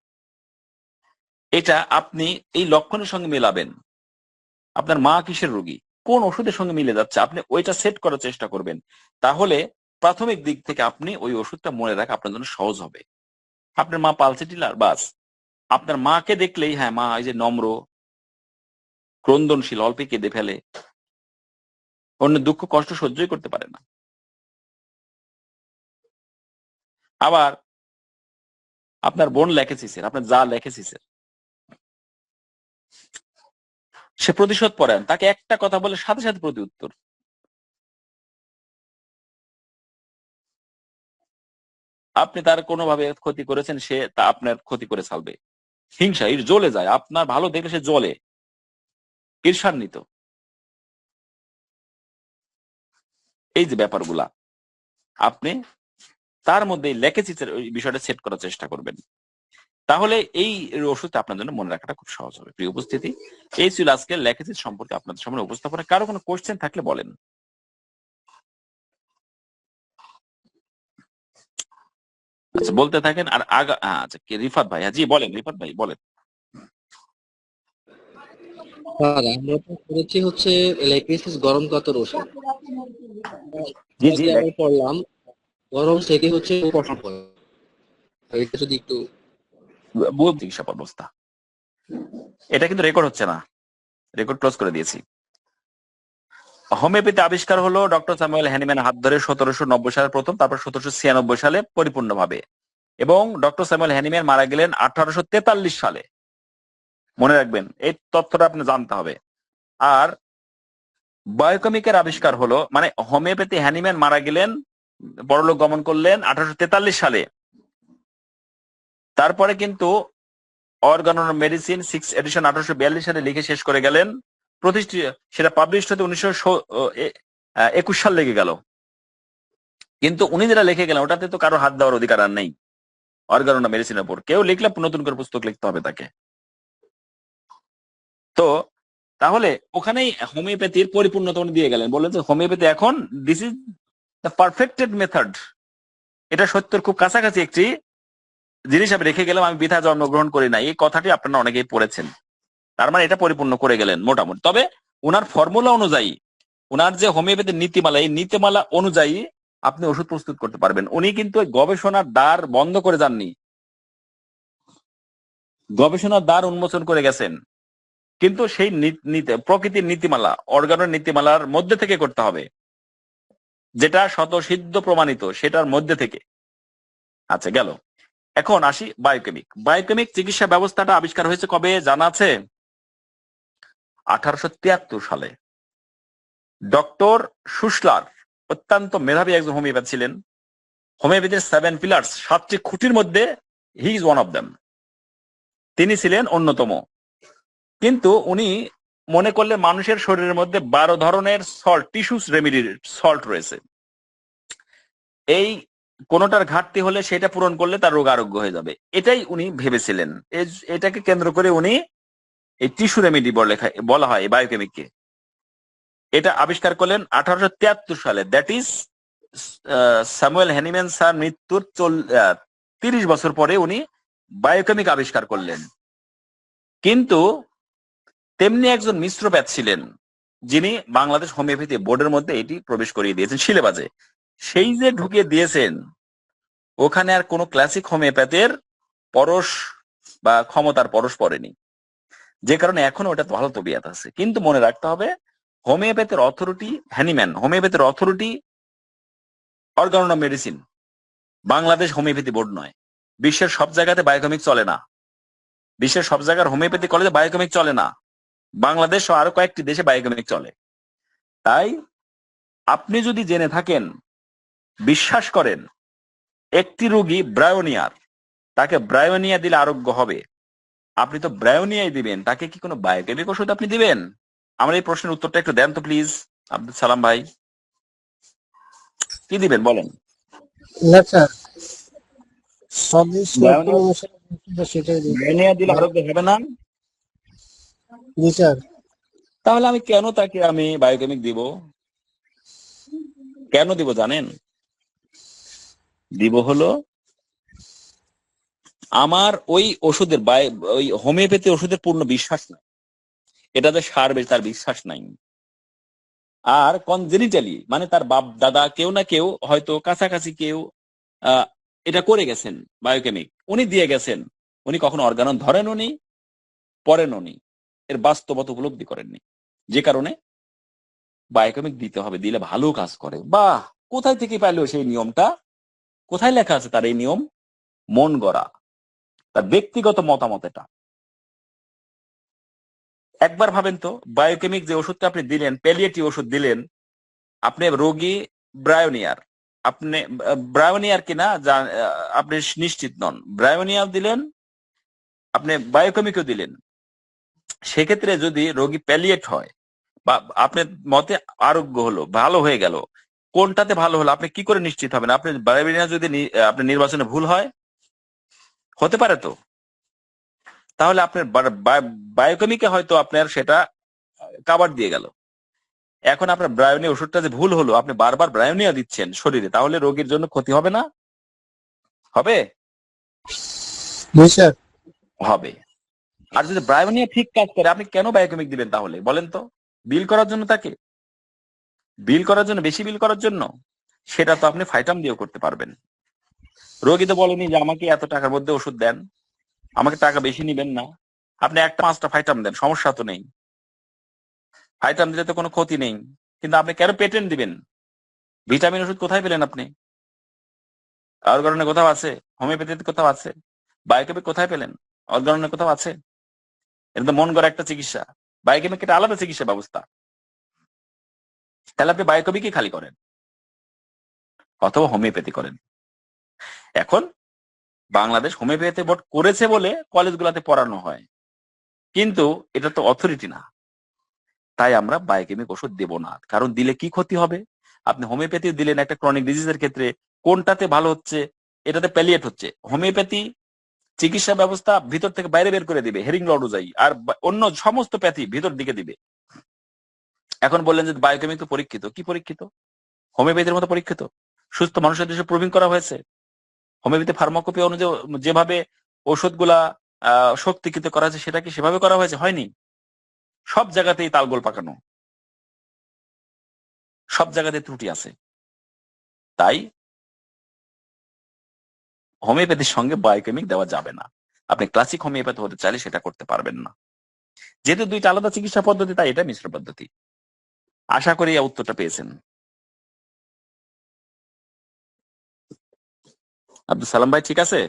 এটা আপনি এই লক্ষণের সঙ্গে মেলাবেন। আপনার মা কিসের রোগী, কোন ওষুধের সঙ্গে মিলে যাচ্ছে, আপনি ওইটা সেট করার চেষ্টা করবেন। তাহলে প্রাথমিক দিক থেকে আপনি ওই ওষুধটা মনে রাখা আপনার জন্য সহজ হবে। আপনার মা পালসেটিলার, বাস আপনার মাকে দেখলেই, হ্যাঁ মা এই যে নম্র, ক্রন্দনশীল, অল্পে কেঁদে ফেলে, অন্য দুঃখ কষ্ট সহ্যই করতে পারে না। আবার আপনার বোন ল্যাকেসিসের, আপনার যা ল্যাকেসিসের, সে প্রতিশোধ পরায়ণ, তাকে একটা কথা বলে সাথে সাথে প্রতি উত্তর। আপনি তার কোনোভাবে ক্ষতি করেছেন, সে তা আপনার ক্ষতি করে ছাড়বে। হিংসা, জ্বলে যায়, আপনার ভালো দেখলে সে জ্বলে, ঈর্ষান্বিত। এই যে ব্যাপারগুলা, আপনি তার মধ্যে ল্যাকেসিসের ওই বিষয়টা সেট করার চেষ্টা করবেন। তাহলে এই ওষুধটা আপনার জন্য মনে রাখাটা খুব সহজ হবে। প্রিয় উপস্থিতি, এই ছিল আজকে ল্যাকেসিস সম্পর্কে আপনাদের সামনে উপস্থাপনা। কারো কোনো কোশ্চেন থাকলে বলেন। আচ্ছা বলতে থাকেন। আর আচ্ছা রিফাত ভাই, জি বলেন রিফাত ভাই বলেন। আর আমরা তো করেছি হচ্ছে ল্যাক্টিসিস গরম কাতর ওষুধ। জি জি আগে আবার পড়লাম গরম থেকে হচ্ছে উপশম করে। এটা যদি একটু চিকিৎসা ব্যবস্থা, এটা কিন্তু রেকর্ড হচ্ছে না, রেকর্ড ক্লোজ করে দিয়েছি। হোমিওপ্যাথি আবিষ্কার হলো ডক্টর স্যামুয়েল হ্যানিম্যানের হাত ধরে 1790 সালে প্রথম, তারপর 1796 সালে পরিপূর্ণভাবে। এবং ডক্টর স্যামুয়েল হ্যানিম্যান মারা গেলেন 1843 সালে। মনে রাখবেন, এই তথ্যটা আপনি জানতে হবে। আর বায়োকেমিকের আবিষ্কার হলো, মানে হোমিওপ্যাথি হ্যানিম্যান মারা গেলেন, পরলোক গমন করলেন 1843 সালে। তারপরে কিন্তু অর্গান মেডিসিন 6 এডিশন 1842 সালে লিখে শেষ করে গেলেন। প্রতিষ্ঠিত, সেটা পাবলিশ হতে 1921 সাল লেগে গেল। কিন্তু উনি যেটা লিখে গেলেন ওটাতে তো কারো হাত দেওয়ার অধিকার আর নেই। অর্গান মেডিসিনের উপর কেউ লিখলে নতুন করে পুস্তক লিখতে হবে তাকে। তো তাহলে ওখানেই হোমিওপ্যাথির পরিপূর্ণতা উনি দিয়ে গেলেন, বললেন যে হোমিওপ্যাথি এখন this is the perfected method. এটা সত্যের খুব কাছাকাছি একটি জিনিস আমি রেখে গেলাম, আমি বৃথা জন্মগ্রহণ করি না, এই কথাটি আপনারা অনেকেই পড়েছেন। তার মানে এটা পরিপূর্ণ করে গেলেন মোটামুটি। তবে উনার ফর্মুলা অনুযায়ী, উনার যে হোমিওপ্যাথির নীতিমালা, এই নীতিমালা অনুযায়ী আপনি ওষুধ প্রস্তুত করতে পারবেন। উনি কিন্তু গবেষণার দ্বার বন্ধ করে যাননি, গবেষণার দ্বার উন্মোচন করে গেছেন। কিন্তু সেই প্রকৃতির নীতিমালা, অর্গানের নীতিমালার মধ্যে থেকে করতে হবে, যেটা স্বতঃসিদ্ধ প্রমাণিত সেটার মধ্যে থেকে। আচ্ছা গেল। এখন আসি বায়োকেমিক। বায়োকেমিক চিকিৎসা ব্যবস্থাটা আবিষ্কার হয়েছে কবে জানা আছে? 1873 সালে। ডক্টর সুশলার অত্যন্ত মেধাবী একজন হোমিওপ্যাথ ছিলেন। হোমিওপ্যাথির 7 পিলার্স, 7টি খুঁটির মধ্যে he is one of them, তিনি ছিলেন অন্যতম। কিন্তু উনি মনে করলেন মানুষের শরীরের মধ্যে 12 ধরনের সল্ট, টিস্যুস রেমিডির সল্ট রয়েছে। এই কোনটার ঘাটতি হলে সেটা পূরণ করলে তার রোগ আরোগ্য হয়ে যাবে, এটাই উনি ভেবেছিলেন। এটাকে কেন্দ্র করে উনি এই টিস্যু রেমিডি বলা হয় বায়োকেমিককে, এটা আবিষ্কার করলেন 1873 সালে। That is Samuel Hahnemann sir মৃত্যুর 30 বছর পরে উনি বায়োকেমিক আবিষ্কার করলেন। কিন্তু তেমনি একজন মিশ্রপ্যাথ ছিলেন, যিনি বাংলাদেশ হোমিওপ্যাথি বোর্ডের মধ্যে এটি প্রবেশ করিয়ে দিয়েছেন সিলেবাসে। সেই যে ঢুকিয়ে দিয়েছেন, ওখানে আর কোনো ক্লাসিক হোমিওপ্যাথের পরশ বা ক্ষমতার পরশ পড়েনি, যে কারণে এখনো ওটা ভালো তবিয়াত আছে। কিন্তু মনে রাখতে হবে, হোমিওপ্যাথের অথরিটি হ্যানিম্যান, হোমিওপ্যাথের authority organ medicine, Bangladesh homeopathy board নয়। বিশ্বের সব জায়গাতে বায়োকেমিক চলে না, বিশ্বের সব জায়গার হোমিওপ্যাথি কলেজে বায়োকেমিক চলে না, বাংলাদেশ ও আরো কয়েকটি দেশে বায়োকেমিক চলে। তাই আপনি যদি জেনে থাকেন, বিশ্বাস করেন, একটি রোগী ব্রায়োনিয়ার, তাকে ব্রায়োনিয়া দিলে আরোগ্য হবে, আপনি তো ব্রায়োনিয়াই দিবেন, তাকে কি কোনো বায়োকেমিক ওষুধ আপনি দিবেন? আমার এই প্রশ্নের উত্তরটা একটু দেন তো প্লিজ, আব্দুল সালাম ভাই, কি দিবেন বলেন? না স্যার, সদস্য ব্রায়োনিয়া, অনুসারে সেটাই দিতে ব্রায়োনিয়া দিলে আরোগ্য হবে না? জি স্যার। তাহলে আমি কেন তাকে আমি বায়োকেমিক দিব? কেন দিব জানেন? দিব হলো আমার ওই ওষুধের ওই হোমিওপ্যাথি ওষুধের পূর্ণ বিশ্বাস নাই, এটাতে সারবে তার বিশ্বাস নাই। আর কনজেনিটালি, মানে তার বাপ দাদা কেউ না কেউ হয়তো কাছাকাছি কেউ এটা করে গেছেন, বায়োকেমিক উনি দিয়ে গেছেন, উনি কখনো অর্গানন ধরেন উনি, পড়েন উনি, এর বাস্তবতা উপলব্ধি করেননি, যে কারণে বায়োকেমিক দিতে হবে, দিলে ভালো কাজ করে। বাহ, কোথায় থেকে পাইলো সেই নিয়মটা? কোথায় লেখা আছে তার এই নিয়ম? মন গড়া, তার ব্যক্তিগত মতামত এটা। একবার ভাবেন তো, বায়োকেমিক যে ওষুধটা আপনি দিলেন, প্যালিয়েটিভ ওষুধ দিলেন, আপনি রোগী ব্রায়োনিয়ার, আপনি ব্রায়োনিয়ার কিনা আপনি নিশ্চিত নন, ব্রায়োনিয়ার দিলেন, আপনি বায়োকেমিকও দিলেন। সেক্ষেত্রে যদি রোগী প্যালিয়েট হয় বা আপনার মতে আরোগ্য হলো, ভালো হয়ে গেল, কোনটাতে ভালো হলো আপনি কি করে নিশ্চিত হবেন? আপনি বায়োনিয়ার যদি আপনি নির্বাচনে ভুল হয়, হতে পারে তো, তাহলে আপনার বায়োকেমিকে হয়তো আপনার সেটা কাভার দিয়ে গেল। এখন আপনার ব্রায়োনিয়া ওষুধটা যে ভুল হলো, আপনি বারবার ব্রায়োনিয়া দিচ্ছেন শরীরে, তাহলে রোগীর জন্য ক্ষতি হবে না? হবে? স্যার। হবে। আর যদি ব্রায়োনিয়া ঠিক কাজ করে, আপনি কেন বায়োকেমিক দিবেন তাহলে বলেন তো? বিল করার জন্য তাকে? বিল করার জন্য, বেশি বিল করার জন্য? সেটা তো আপনি ফাইটাম দিয়েও করতে পারবেন। রোগী তো বলেনি যে আমাকে এত টাকার মধ্যে ওষুধ দেন, আমাকে টাকা বেশি নিবেন না, আপনি একটা 5টা ফাইটাম দেন, সমস্যা তো নেই। ফাইটাম দিলে তো কোনো ক্ষতি নেই। কিন্তু আপনি কেন পেটেন্ট দিবেন? ভিটামিন ওষুধ কোথায় পেলেন আপনি? অর্গাননে কোথাও আছে? হোমিওপ্যাথিতে কোথাও আছে? বায়োকেমিক কোথায় পেলেন? অর্গাননে কোথাও আছে? এটা তো মন গড়া একটা চিকিৎসা। বায়োকেমিক এটা আলাদা চিকিৎসা ব্যবস্থা। তাহলে আপনি বায়োকেমিকই খালি করেন, অথবা হোমিওপ্যাথি করেন। এখন বাংলাদেশ হোমিওপ্যাথি বোর্ড করেছে বলে কলেজগুলোতে পড়ানো হয়, কিন্তু এটা তো অথরিটি না। তাই আমরা বায়োকেমিক ওষুধ দেব না, কারণ দিলে কি ক্ষতি হবে? আপনি হোমিওপ্যাথি দিলেন একটা ক্রনিক ডিজিজের ক্ষেত্রে, কোনটাতে ভালো হচ্ছে? এটাতে প্যালিয়েট হচ্ছে। হোমিওপ্যাথি চিকিৎসা ব্যবস্থা ভিতর থেকে বাইরে বের করে দিবে হেরিং লড অনুযায়ী, আর অন্য সমস্ত প্যাথি ভিতর দিকে দিবে। এখন বললেন যে বায়োকেমিক তো পরীক্ষিত, কি পরীক্ষিত? হোমিওপ্যাথির মতো পরীক্ষিত? সুস্থ মানুষের দেশে প্রুভিং করা হয়েছে। হোমিওপ্যাথি ফার্মাকোপি অনুযায়ী যেভাবে ওষুধগুলা শক্তিকৃত করা হয়েছে, সেটা কি সেভাবে করা হয়েছে? হয়নি। সব জায়গাতেই তালগোল পাকানো, সব জায়গাতে ত্রুটি আছে। তাই হোমিওপ্যাথির সঙ্গে বায়োকেমিক দেওয়া যাবে না। আপনি ক্লাসিক হোমিওপ্যাথি হতে চাইলে সেটা করতে পারবেন না, যেহেতু দুইটা আলাদা চিকিৎসা পদ্ধতি, তাই এটা মিশ্র পদ্ধতি। আশা করি এই উত্তরটা পেয়েছেন। আব্দুল সালাম ভাই ঠিক আছে?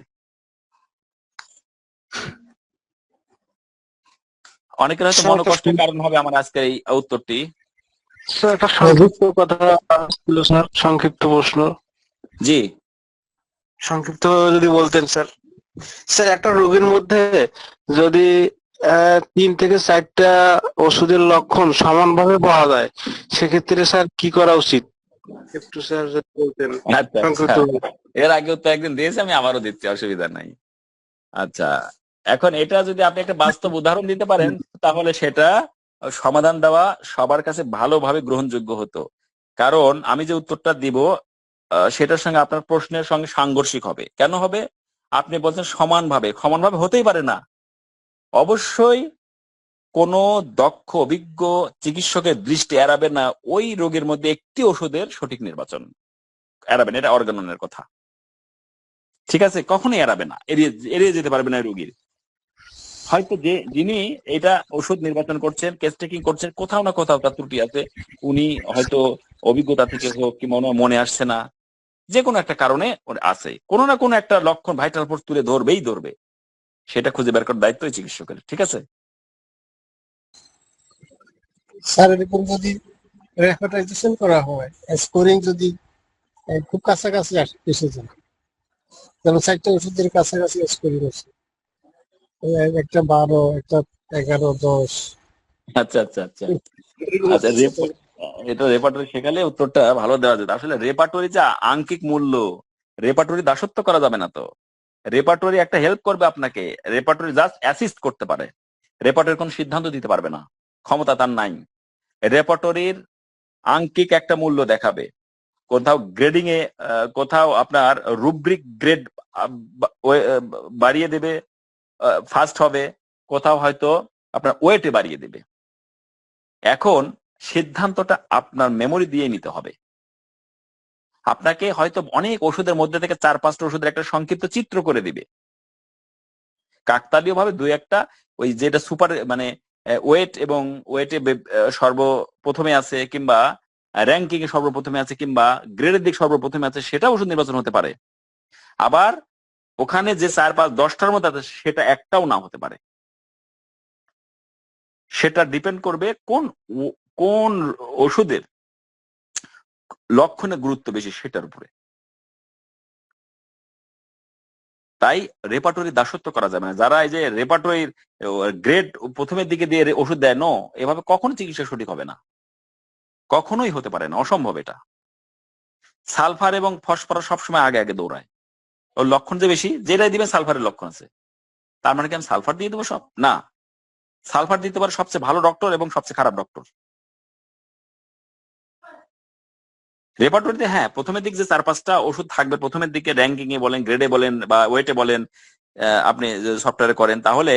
অনেকের হয়তো স্যার, মনোকষ্টের কারণ হবে আমার আজকের এই উত্তরটি। স্যার একটা সংক্ষিপ্ত কথা ছিল স্যার, সংক্ষিপ্ত প্রশ্ন। জি। সংক্ষিপ্ত যদি বলতেন স্যার। স্যার, একটা রোগীর মধ্যে যদি 3 থেকে 4টা ওষুধের লক্ষণ সমানভাবে পাওয়া যায়, সেক্ষেত্রে স্যার কি করা উচিত? একটু স্যার যদি বলতেন আচ্ছা, আচ্ছা। সংক্ষিপ্ত। এর আগেও তো একদিন দিয়েছি, আমি আবারও দিচ্ছি, অসুবিধা নাই। আচ্ছা, এখন এটা যদি আপনি একটা বাস্তব উদাহরণ দিতে পারেন, তাহলে সেটা সমাধান দেওয়া সবার কাছে ভালোভাবে গ্রহণযোগ্য হতো। কারণ আমি যে উত্তরটা দিব সেটার সঙ্গে আপনার প্রশ্নের সঙ্গে সাংঘর্ষিক হবে। কেন হবে? আপনি বলছেন সমানভাবে, সমানভাবে হতেই পারে না। অবশ্যই কোন দক্ষ অভিজ্ঞ চিকিৎসকের দৃষ্টি এড়াবে না ওই রোগের মধ্যে একটি ওষুধের সঠিক নির্বাচন। এড়াবেন, এটা অর্গাননের কথা। ঠিক আছে? কখনোই এড়াবে না, এড়িয়ে যেতে পারবে না রোগীর। হয়তো যিনি এটা ওষুধ নির্বাচন করছেন, কেস টেকিং করছেন, কোথাও না কোথাও তার ত্রুটি আছে। উনি হয়তো অভিজ্ঞতা থেকে হোক, কি মনে আসছে না, যে কোনো একটা কারণে ওর আছে, কোনো না কোনো একটা লক্ষণ ভাইটাল ফোর্স তুলে ধরবে। সেটা খুঁজে বের করার দায়িত্ব চিকিৎসকের। ঠিক আছে? স্যার, এরকম যদি রেফারেটাইজেশন করা হয়, স্কোরিং যদি খুব কাছাকাছি এসে যায়, যেমন 4টা ওষুধের কাছাকাছি স্কোরিং আছে, একটা 12, একটা 11, 10। আচ্ছা, আচ্ছা, আচ্ছা। আচ্ছা, এটা রেপার্টরি শেখালে উত্তরটা ভালো দেওয়া যেত। আসলে রেপার্টরি যে আঙ্কিক মূল্য, রেপার্টরি দাসত্ব করা যাবে না তো। রেপার্টরি একটা হেল্প করবে আপনাকে, রেপার্টরি জাস্ট অ্যাসিস্ট করতে পারে। রেপার্টরি কোন সিদ্ধান্ত দিতে পারবে না, ক্ষমতা তার নাই। রেপার্টরির আঙ্কিক একটা মূল্য দেখাবে, কোথাও গ্রেডিং এ কোথাও আপনার রুব্রিক গ্রেড বাড়িয়ে দেবে, ফার্স্ট হবে, কোথাও হয়তো আপনার ওয়েটে বাড়িয়ে দেবে। এখন সিদ্ধান্তটা আপনার মেমোরি দিয়ে নিতে হবে। আপনাকে হয়তো অনেক ওষুধের মধ্যে থেকে 4-5টা ওষুধের একটা সংক্ষিপ্ত চিত্র করে দিবে, কাকতালীয় ভাবে 2-1টা ওই যেটা সুপার মানে ওয়েট এবং ওয়েটে সর্বপ্রথমে আছে, কিংবা র্যাঙ্কিং এ সর্বপ্রথমে আছে, কিংবা গ্রেডের দিক সর্বপ্রথমে আছে, সেটা ওষুধ নির্বাচন হতে পারে। আবার ওখানে যে 4-5-10টার মধ্যে আছে, সেটা একটাও না হতে পারে। সেটা ডিপেন্ড করবে কোন ওষুধের লক্ষণে গুরুত্ব বেশি সেটার উপরে। তাই রেপার্টরি দাসত্ব করা যাবে না। যারা এই যে রেপার্টরির গ্রেড প্রথমের দিকে দিয়ে ওষুধ দেয়, নো, এভাবে কখনো চিকিৎসা সঠিক হবে না, কখনোই হতে পারে না, অসম্ভব এটা। সালফার এবং ফসফরাস সবসময় আগে আগে দৌড়ায়। ওর লক্ষণ যে বেশি, যেটাই দিবে সালফারের লক্ষণ আছে, তার মানে কি আমি সালফার দিয়ে দেবো সব? না, সালফার দিতে পারে সবচেয়ে ভালো ডক্টর এবং সবচেয়ে খারাপ ডক্টর। রেপার্টরিতে হ্যাঁ প্রথমের দিকে যে 4-5টা ওষুধ থাকবে, প্রথমের দিকে র্যাঙ্কিং এ বলেন, গ্রেডে বলেন বা ওয়েটে বলেন, আপনি সফটওয়্যারে করেন, তাহলে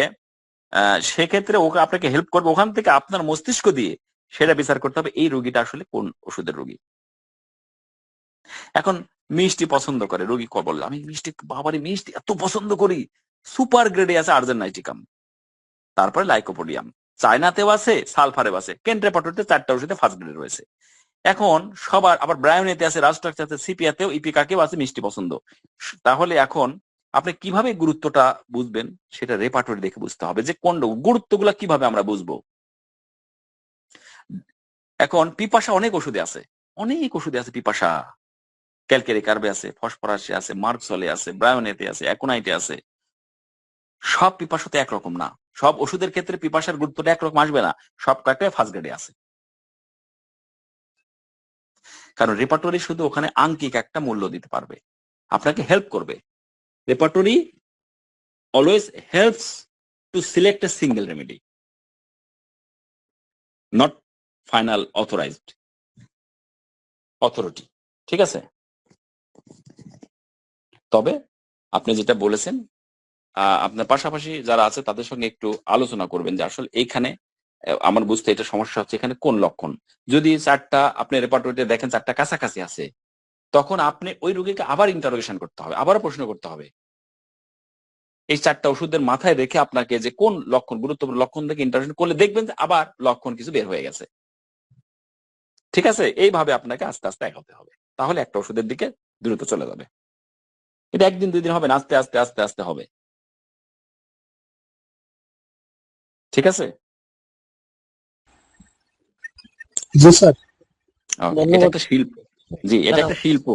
সেক্ষেত্রে ওকে আপনাকে হেল্প করবে। ওখান থেকে আপনার মস্তিষ্ক দিয়ে সেটা বিচার করতে হবে এই রোগীটা আসলে কোন ওষুধের রোগী। এখন মিষ্টি পছন্দ করে রোগী বললো আমি মিষ্টি, বাবারে মিষ্টি এত পছন্দ করি, সুপার গ্রেডে আছে আর্জেনাইটিকাম, তারপরে লাইকোপোডিয়াম, চায়নাতেও আছে, সালফারেও আছে, কেন্ট রেপার্টরিতে 4টা ওষুধে ফার্স্ট গ্রেডে রয়েছে। এখন সবার আবার ব্রায়োনেতে আছে, রাস্ট্রাকচার আছে, সিপিয়াতেও, ইপিকাকেও আছে মিষ্টি পছন্দ। তাহলে এখন আপনি কিভাবে গুরুত্বটা বুঝবেন সেটা রেপার্টরি দেখে বুঝতে হবে যে কোন গুরুত্বগুলা কিভাবে আমরা বুঝবো। এখন পিপাসা অনেক ওষুধে আছে, অনেক ওষুধে আছে পিপাসা, ক্যালকেরি কার্বে আছে, ফসফরাসে আছে, মার্কসলে আছে, ব্রায়োনেতে আছে, অ্যাকোনাইটে আছে। সব পিপাসাতে একরকম না, সব ওষুধের ক্ষেত্রে পিপাসার গুরুত্বটা একরকম আসবে না, সব কয়েকটা ফার্স্ট গ্রেডে আছে। কারণ রেপার্টরি শুধু ওখানে আঙ্কিক একটা মূল্য দিতে পারবে, আপনাকে হেল্প করবে। Repertory always helps to select a single remedy, not final authorised authority. ঠিক আছে? তবে আপনি যেটা বলেছেন, আপনার পাশাপাশি যারা আছে তাদের সঙ্গে একটু আলোচনা করবেন যে আসলে এইখানে আমার বুঝতে এটা সমস্যা হচ্ছে, এখানে কোন লক্ষণ। যদি 4টা আপনি রেপার্টরিতে দেখেন 4টা কাছাকাছি আছে, তখন আপনি ওই রোগীকে আবার ইন্টারোগেশন করতে হবে, আবারও প্রশ্ন করতে হবে। এই 4টা ওষুধের মাথায় রেখে আপনাকে যে কোন লক্ষণ, গুরুত্বপূর্ণ লক্ষণ দেখে ইন্টারোগেশন করলে দেখবেন যে আবার লক্ষণ কিছু বের হয়ে গেছে। ঠিক আছে? এইভাবে আপনাকে আস্তে আস্তে এগোতে হবে, তাহলে একটা ওষুধের দিকে দ্রুত চলে যাবে। এটা 1 দিন 2 দিন হবে না, আস্তে আস্তে আস্তে আস্তে হবে। ঠিক আছে? জি স্যার, Okay, এটা ধন্যবাদ। একটা শিল্প। জি, এটা একটা শিল্প।